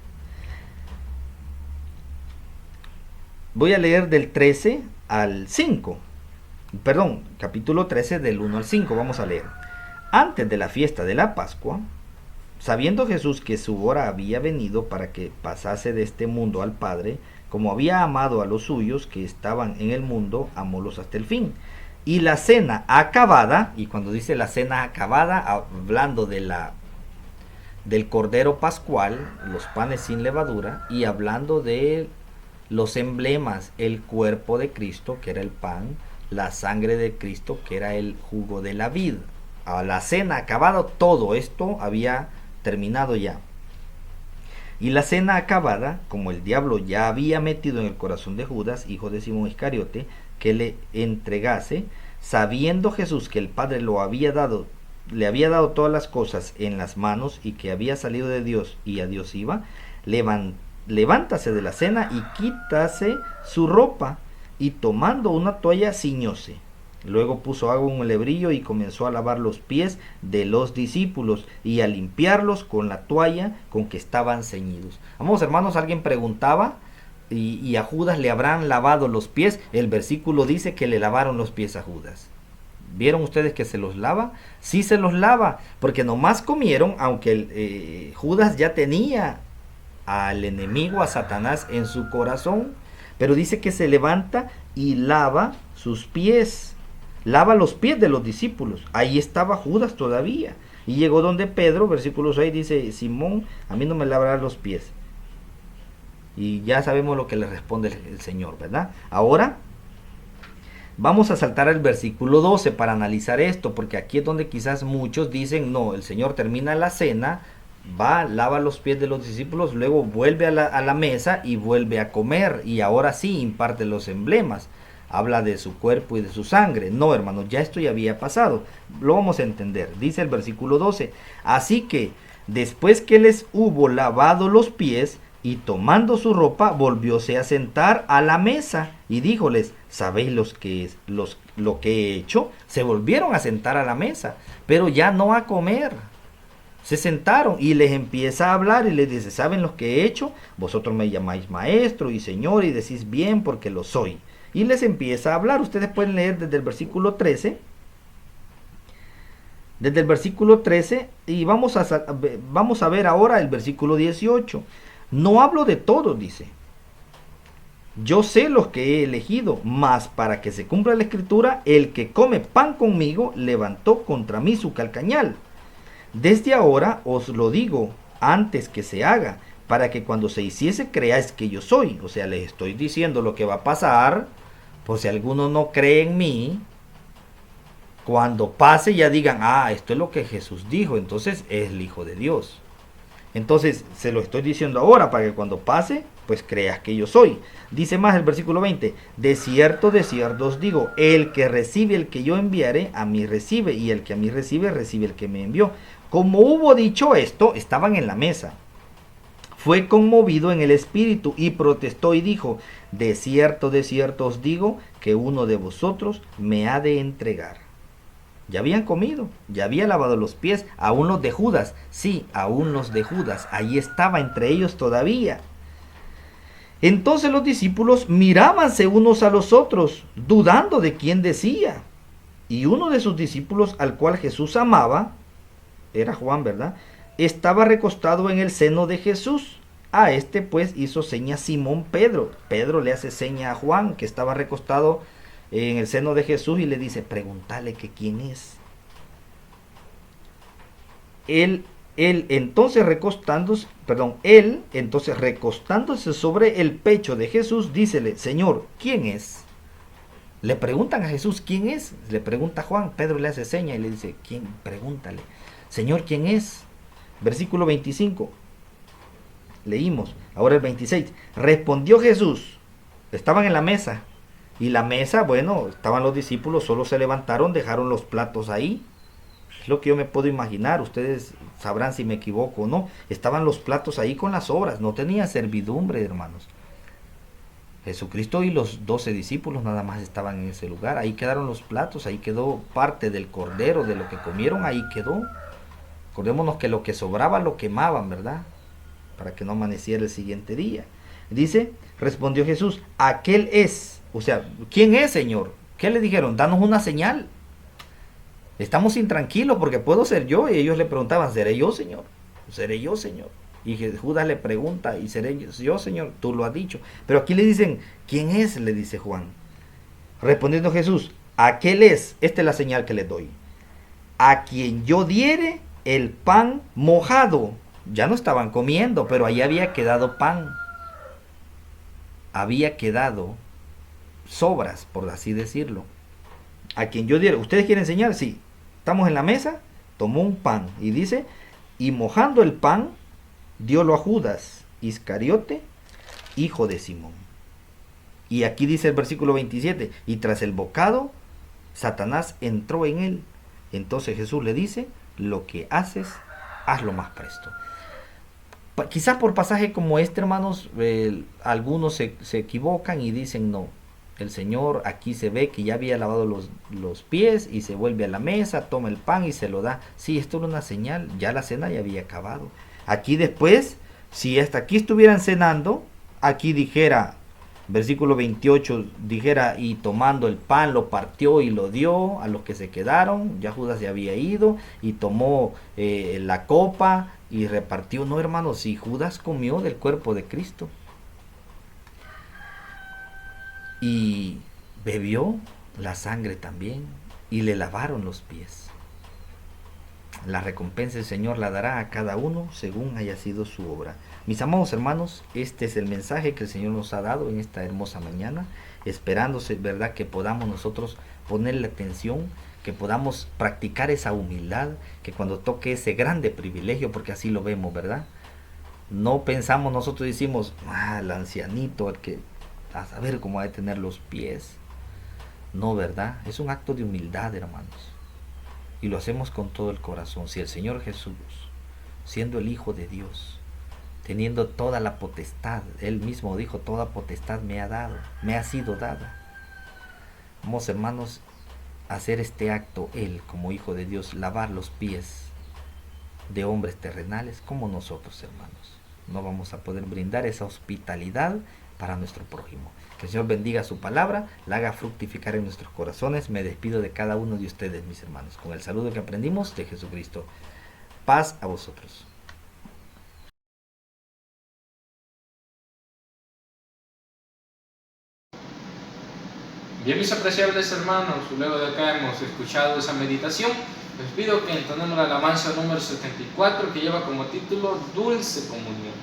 C: Voy a leer del 13 al 5. Perdón, capítulo 13 del 1 al 5. Vamos a leer. Antes de la fiesta de la Pascua, sabiendo Jesús que su hora había venido para que pasase de este mundo al Padre, como había amado a los suyos que estaban en el mundo, amólos hasta el fin. Y la cena acabada, y cuando dice la cena acabada, hablando de del Cordero Pascual, los panes sin levadura, y hablando de los emblemas, el cuerpo de Cristo, que era el pan, la sangre de Cristo, que era el jugo de la vid. A la cena acabada, todo esto había terminado ya. Y la cena acabada, como el diablo ya había metido en el corazón de Judas, hijo de Simón Iscariote, que le entregase, sabiendo Jesús que el Padre le había dado todas las cosas en las manos y que había salido de Dios y a Dios iba, levántase de la cena y quítase su ropa, y tomando una toalla ciñóse. Luego puso agua en un lebrillo y comenzó a lavar los pies de los discípulos y a limpiarlos con la toalla con que estaban ceñidos. Amados hermanos, alguien preguntaba, y a Judas le habrán lavado los pies. El versículo dice que le lavaron los pies a Judas. ¿Vieron ustedes que se los lava? Sí se los lava, porque nomás comieron, aunque Judas ya tenía al enemigo, a Satanás, en su corazón, pero dice que se levanta y lava sus pies. Lava los pies de los discípulos. Ahí estaba Judas todavía. Y llegó donde Pedro, versículo 6, dice, Simón, a mí no me lavarás los pies. Y ya sabemos lo que le responde el Señor, ¿verdad? Ahora vamos a saltar al versículo 12 para analizar esto, porque aquí es donde quizás muchos dicen, no, el Señor termina la cena, va, lava los pies de los discípulos, luego vuelve a la mesa y vuelve a comer, y ahora sí imparte los emblemas. Habla de su cuerpo y de su sangre. No, hermanos, ya esto ya había pasado. Lo vamos a entender. Dice el versículo 12. Así que, después que les hubo lavado los pies, y tomando su ropa, volvióse a sentar a la mesa, y díjoles, ¿sabéis lo que he hecho? Se volvieron a sentar a la mesa, pero ya no a comer. Se sentaron y les empieza a hablar y les dice, ¿saben lo que he hecho? Vosotros me llamáis maestro y señor y decís bien porque lo soy. Y les empieza a hablar. Ustedes pueden leer desde el versículo 13. Desde el versículo 13. Y vamos a ver ahora el versículo 18. No hablo de todos, dice. Yo sé los que he elegido, mas para que se cumpla la escritura, el que come pan conmigo levantó contra mí su calcañal. Desde ahora os lo digo antes que se haga, para que cuando se hiciese creáis que yo soy. O sea, les estoy diciendo lo que va a pasar. Por si alguno no cree en mí, cuando pase ya digan, esto es lo que Jesús dijo, entonces es el Hijo de Dios. Entonces se lo estoy diciendo ahora para que cuando pase, pues creas que yo soy. Dice más el versículo 20, de cierto os digo, el que recibe el que yo enviare, a mí recibe, y el que a mí recibe, recibe el que me envió. Como hubo dicho esto, estaban en la mesa. Fue conmovido en el espíritu y protestó y dijo, de cierto os digo que uno de vosotros me ha de entregar. Ya habían comido, ya había lavado los pies, aún los de Judas, sí, aún los de Judas, ahí estaba entre ellos todavía. Entonces los discípulos mirábanse unos a los otros, dudando de quién decía. Y uno de sus discípulos, al cual Jesús amaba, era Juan, ¿verdad?, estaba recostado en el seno de Jesús. A este pues hizo seña Simón Pedro. Pedro le hace seña a Juan, que estaba recostado en el seno de Jesús, y le dice: pregúntale que quién es. Él entonces recostándose sobre el pecho de Jesús, dícele: Señor, ¿quién es? Le preguntan a Jesús: ¿quién es? Le pregunta Juan. Pedro le hace seña y le dice: ¿quién? Pregúntale. Señor, ¿quién es? Versículo 25. Leímos. Ahora el 26. Respondió Jesús. Estaban en la mesa. Y la mesa, bueno, estaban los discípulos, solo se levantaron, dejaron los platos ahí. Es lo que yo me puedo imaginar. Ustedes sabrán si me equivoco o no. Estaban los platos ahí con las sobras. No tenía servidumbre, hermanos. Jesucristo y los 12 discípulos nada más estaban en ese lugar. Ahí quedaron los platos, ahí quedó parte del cordero, de lo que comieron, ahí quedó. Acordémonos que lo que sobraba lo quemaban, ¿verdad?, para que no amaneciera el siguiente día. Dice, respondió Jesús: aquel es. O sea, ¿quién es, Señor? ¿Qué le dijeron? Danos una señal. Estamos intranquilos porque puedo ser yo. Y ellos le preguntaban: ¿seré yo, Señor? ¿Seré yo, Señor? Y Judas le pregunta: ¿y seré yo, Señor? Tú lo has dicho. Pero aquí le dicen: ¿quién es? Le dice Juan. Respondiendo Jesús: aquel es. Esta es la señal que les doy: a quien yo diere el pan mojado. Ya no estaban comiendo, pero ahí había quedado pan. Había quedado sobras, por así decirlo. A quien yo diere. ¿Ustedes quieren enseñar? Sí. Estamos en la mesa. Tomó un pan y dice: y mojando el pan, diólo a Judas Iscariote, hijo de Simón. Y aquí dice el versículo 27: y tras el bocado, Satanás entró en él. Entonces Jesús le dice: lo que haces, hazlo más presto. Quizás por pasaje como este, hermanos, algunos se equivocan y dicen: no, el Señor aquí se ve que ya había lavado los pies y se vuelve a la mesa, toma el pan y se lo da. Sí, esto era una señal, ya la cena ya había acabado. Aquí después, si hasta aquí estuvieran cenando, aquí dijera, versículo 28, dijera: y tomando el pan lo partió y lo dio a los que se quedaron. Ya Judas se había ido y tomó la copa y repartió. No, hermanos, si Judas comió del cuerpo de Cristo y bebió la sangre también, y le lavaron los pies. La recompensa el Señor la dará a cada uno según haya sido su obra. Mis amados hermanos, este es el mensaje que el Señor nos ha dado en esta hermosa mañana, esperándose, ¿verdad?, que podamos nosotros ponerle atención, que podamos practicar esa humildad, que cuando toque ese grande privilegio, porque así lo vemos, ¿verdad? No pensamos, nosotros decimos: el ancianito, el que a saber cómo ha de tener los pies. No, ¿verdad? Es un acto de humildad, hermanos. Y lo hacemos con todo el corazón. Si el Señor Jesús, siendo el Hijo de Dios, teniendo toda la potestad, Él mismo dijo: toda potestad me ha sido dada. Vamos, hermanos, a hacer este acto, Él como Hijo de Dios, lavar los pies de hombres terrenales como nosotros, hermanos. No vamos a poder brindar esa hospitalidad para nuestro prójimo. Que el Señor bendiga su palabra, la haga fructificar en nuestros corazones. Me despido de cada uno de ustedes, mis hermanos, con el saludo que aprendimos de Jesucristo. Paz a vosotros.
A: Bien, mis apreciables hermanos, luego de acá hemos escuchado esa meditación. Les pido que entonemos la alabanza número 74, que lleva como título Dulce Comunión.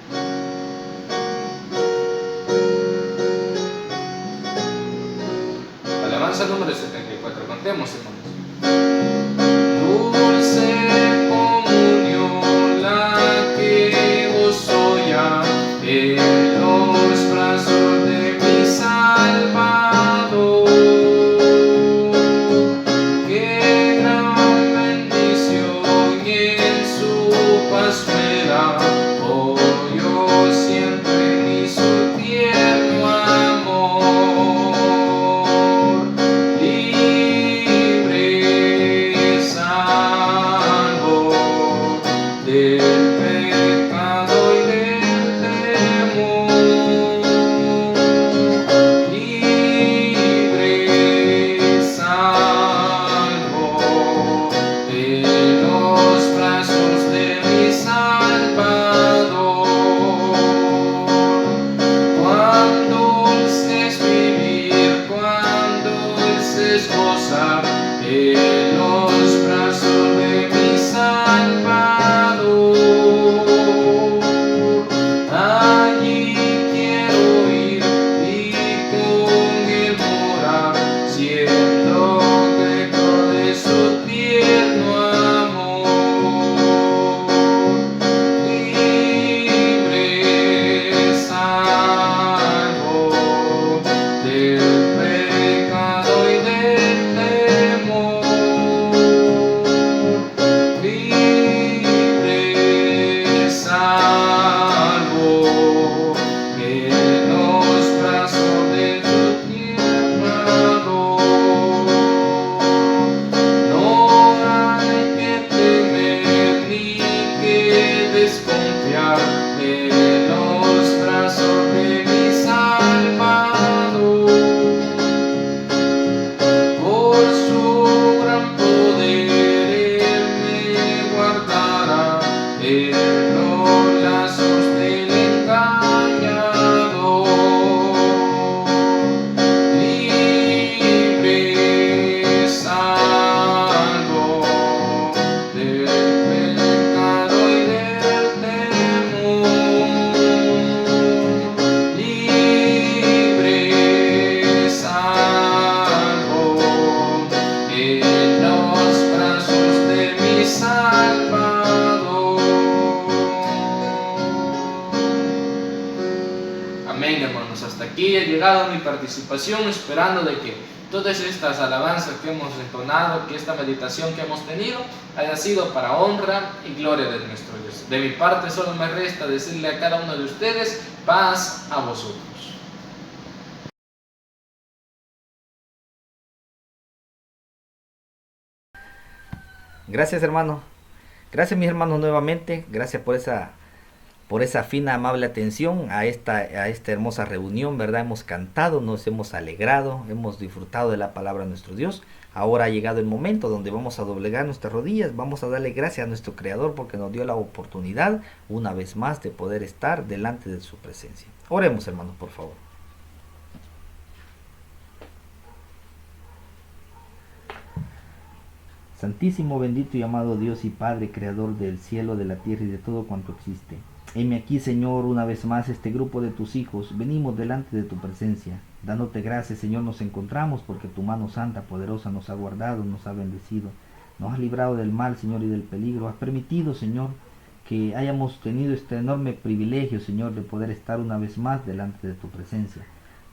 A: Alabanza número 74, contemos, hermanos. Dulce comunión, la que gozo ya en los brazos de mi Salvador. Qué gran bendición y en su paz me da. Oh, yo siempre ni su tierno amor. Libre aquí he llegado a mi participación esperando de que todas estas alabanzas que hemos entonado, que esta meditación que hemos tenido, haya sido para honra y gloria de nuestro Dios. De mi parte solo me resta decirle a cada uno de ustedes, paz a vosotros.
C: Gracias, hermano. Gracias, mis hermanos, nuevamente. Gracias por esa fina, amable atención a esta hermosa reunión, ¿verdad? Hemos cantado, nos hemos alegrado, hemos disfrutado de la palabra de nuestro Dios. Ahora ha llegado el momento donde vamos a doblegar nuestras rodillas, vamos a darle gracias a nuestro Creador porque nos dio la oportunidad, una vez más, de poder estar delante de su presencia. Oremos, hermanos, por favor. Santísimo, bendito y amado Dios y Padre, Creador del cielo, de la tierra y de todo cuanto existe. Heme aquí, Señor, una vez más este grupo de tus hijos, venimos delante de tu presencia. Dándote gracias, Señor, nos encontramos porque tu mano santa, poderosa, nos ha guardado, nos ha bendecido. Nos has librado del mal, Señor, y del peligro. Has permitido, Señor, que hayamos tenido este enorme privilegio, Señor, de poder estar una vez más delante de tu presencia.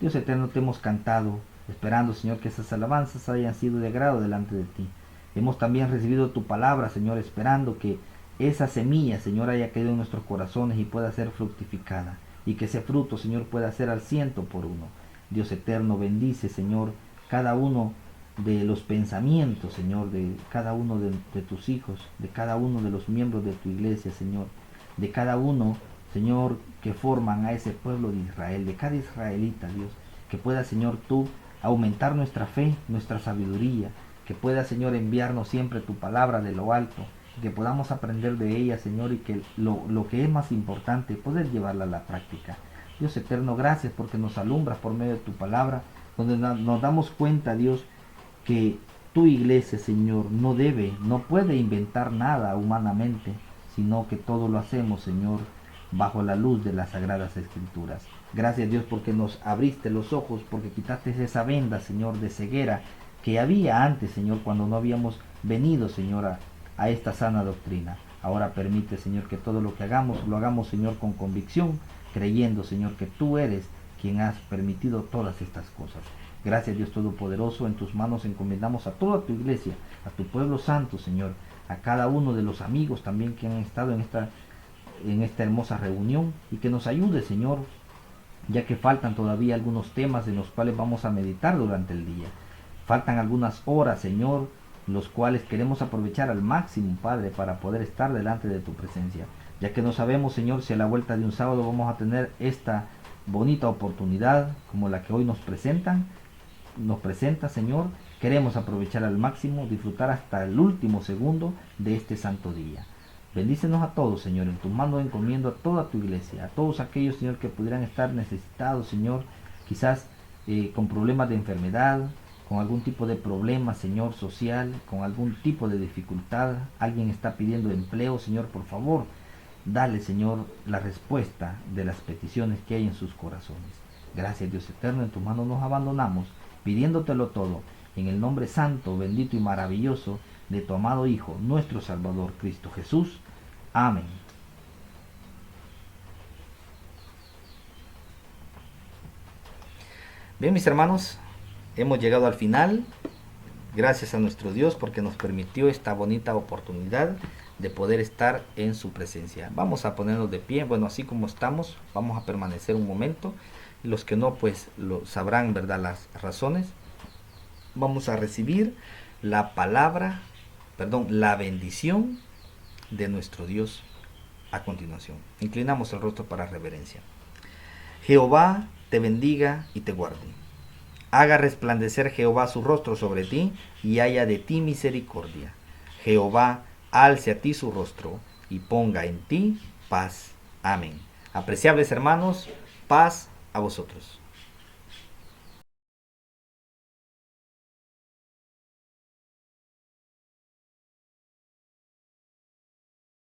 C: Dios eterno, te hemos cantado, esperando, Señor, que esas alabanzas hayan sido de agrado delante de ti. Hemos también recibido tu palabra, Señor, esperando que esa semilla, Señor, haya caído en nuestros corazones y pueda ser fructificada. Y que ese fruto, Señor, pueda ser al 100 por uno. Dios eterno, bendice, Señor, cada uno de los pensamientos, Señor, de cada uno de tus hijos, de cada uno de los miembros de tu iglesia, Señor. De cada uno, Señor, que forman a ese pueblo de Israel, de cada israelita, Dios. Que pueda, Señor, tú aumentar nuestra fe, nuestra sabiduría. Que pueda, Señor, enviarnos siempre tu palabra de lo alto, que podamos aprender de ella, Señor, y que lo que es más importante, poder llevarla a la práctica. Dios eterno, gracias porque nos alumbras por medio de tu palabra, donde nos damos cuenta, Dios, que tu iglesia, Señor, no puede inventar nada humanamente, sino que todo lo hacemos, Señor, bajo la luz de las Sagradas Escrituras. Gracias, Dios, porque nos abriste los ojos, porque quitaste esa venda, Señor, de ceguera, que había antes, Señor, cuando no habíamos venido, Señor, a esta sana doctrina. Ahora permite, Señor, que todo lo que hagamos, lo hagamos, Señor, con convicción, creyendo, Señor, que tú eres quien has permitido todas estas cosas. Gracias, Dios Todopoderoso, en tus manos encomendamos a toda tu iglesia, a tu pueblo santo, Señor, a cada uno de los amigos también que han estado en esta hermosa reunión, y que nos ayude, Señor, ya que faltan todavía algunos temas en los cuales vamos a meditar durante el día. Faltan algunas horas, Señor, los cuales queremos aprovechar al máximo, Padre, para poder estar delante de tu presencia. Ya que no sabemos, Señor, si a la vuelta de un sábado vamos a tener esta bonita oportunidad como la que hoy nos presenta, Señor. Queremos aprovechar al máximo, disfrutar hasta el último segundo de este santo día. Bendícenos a todos, Señor. En tus manos encomiendo a toda tu iglesia, a todos aquellos, Señor, que pudieran estar necesitados, Señor, quizás con problemas de enfermedad, con algún tipo de problema, Señor, social, con algún tipo de dificultad. Alguien está pidiendo empleo, Señor, por favor, dale, Señor, la respuesta de las peticiones que hay en sus corazones. Gracias, Dios eterno, en tus manos nos abandonamos, pidiéndotelo todo, en el nombre santo, bendito y maravilloso de tu amado Hijo, nuestro Salvador, Cristo Jesús. Amén. Bien, mis hermanos, hemos llegado al final. Gracias a nuestro Dios porque nos permitió esta bonita oportunidad de poder estar en su presencia. Vamos a ponernos de pie, bueno, así como estamos, vamos a permanecer un momento. Los que no, pues lo sabrán, ¿verdad?, las razones. Vamos a recibir la bendición de nuestro Dios a continuación. Inclinamos el rostro para reverencia. Jehová te bendiga y te guarde. Haga resplandecer Jehová su rostro sobre ti y haya de ti misericordia. Jehová alce a ti su rostro y ponga en ti paz. Amén. Apreciables hermanos, paz a vosotros.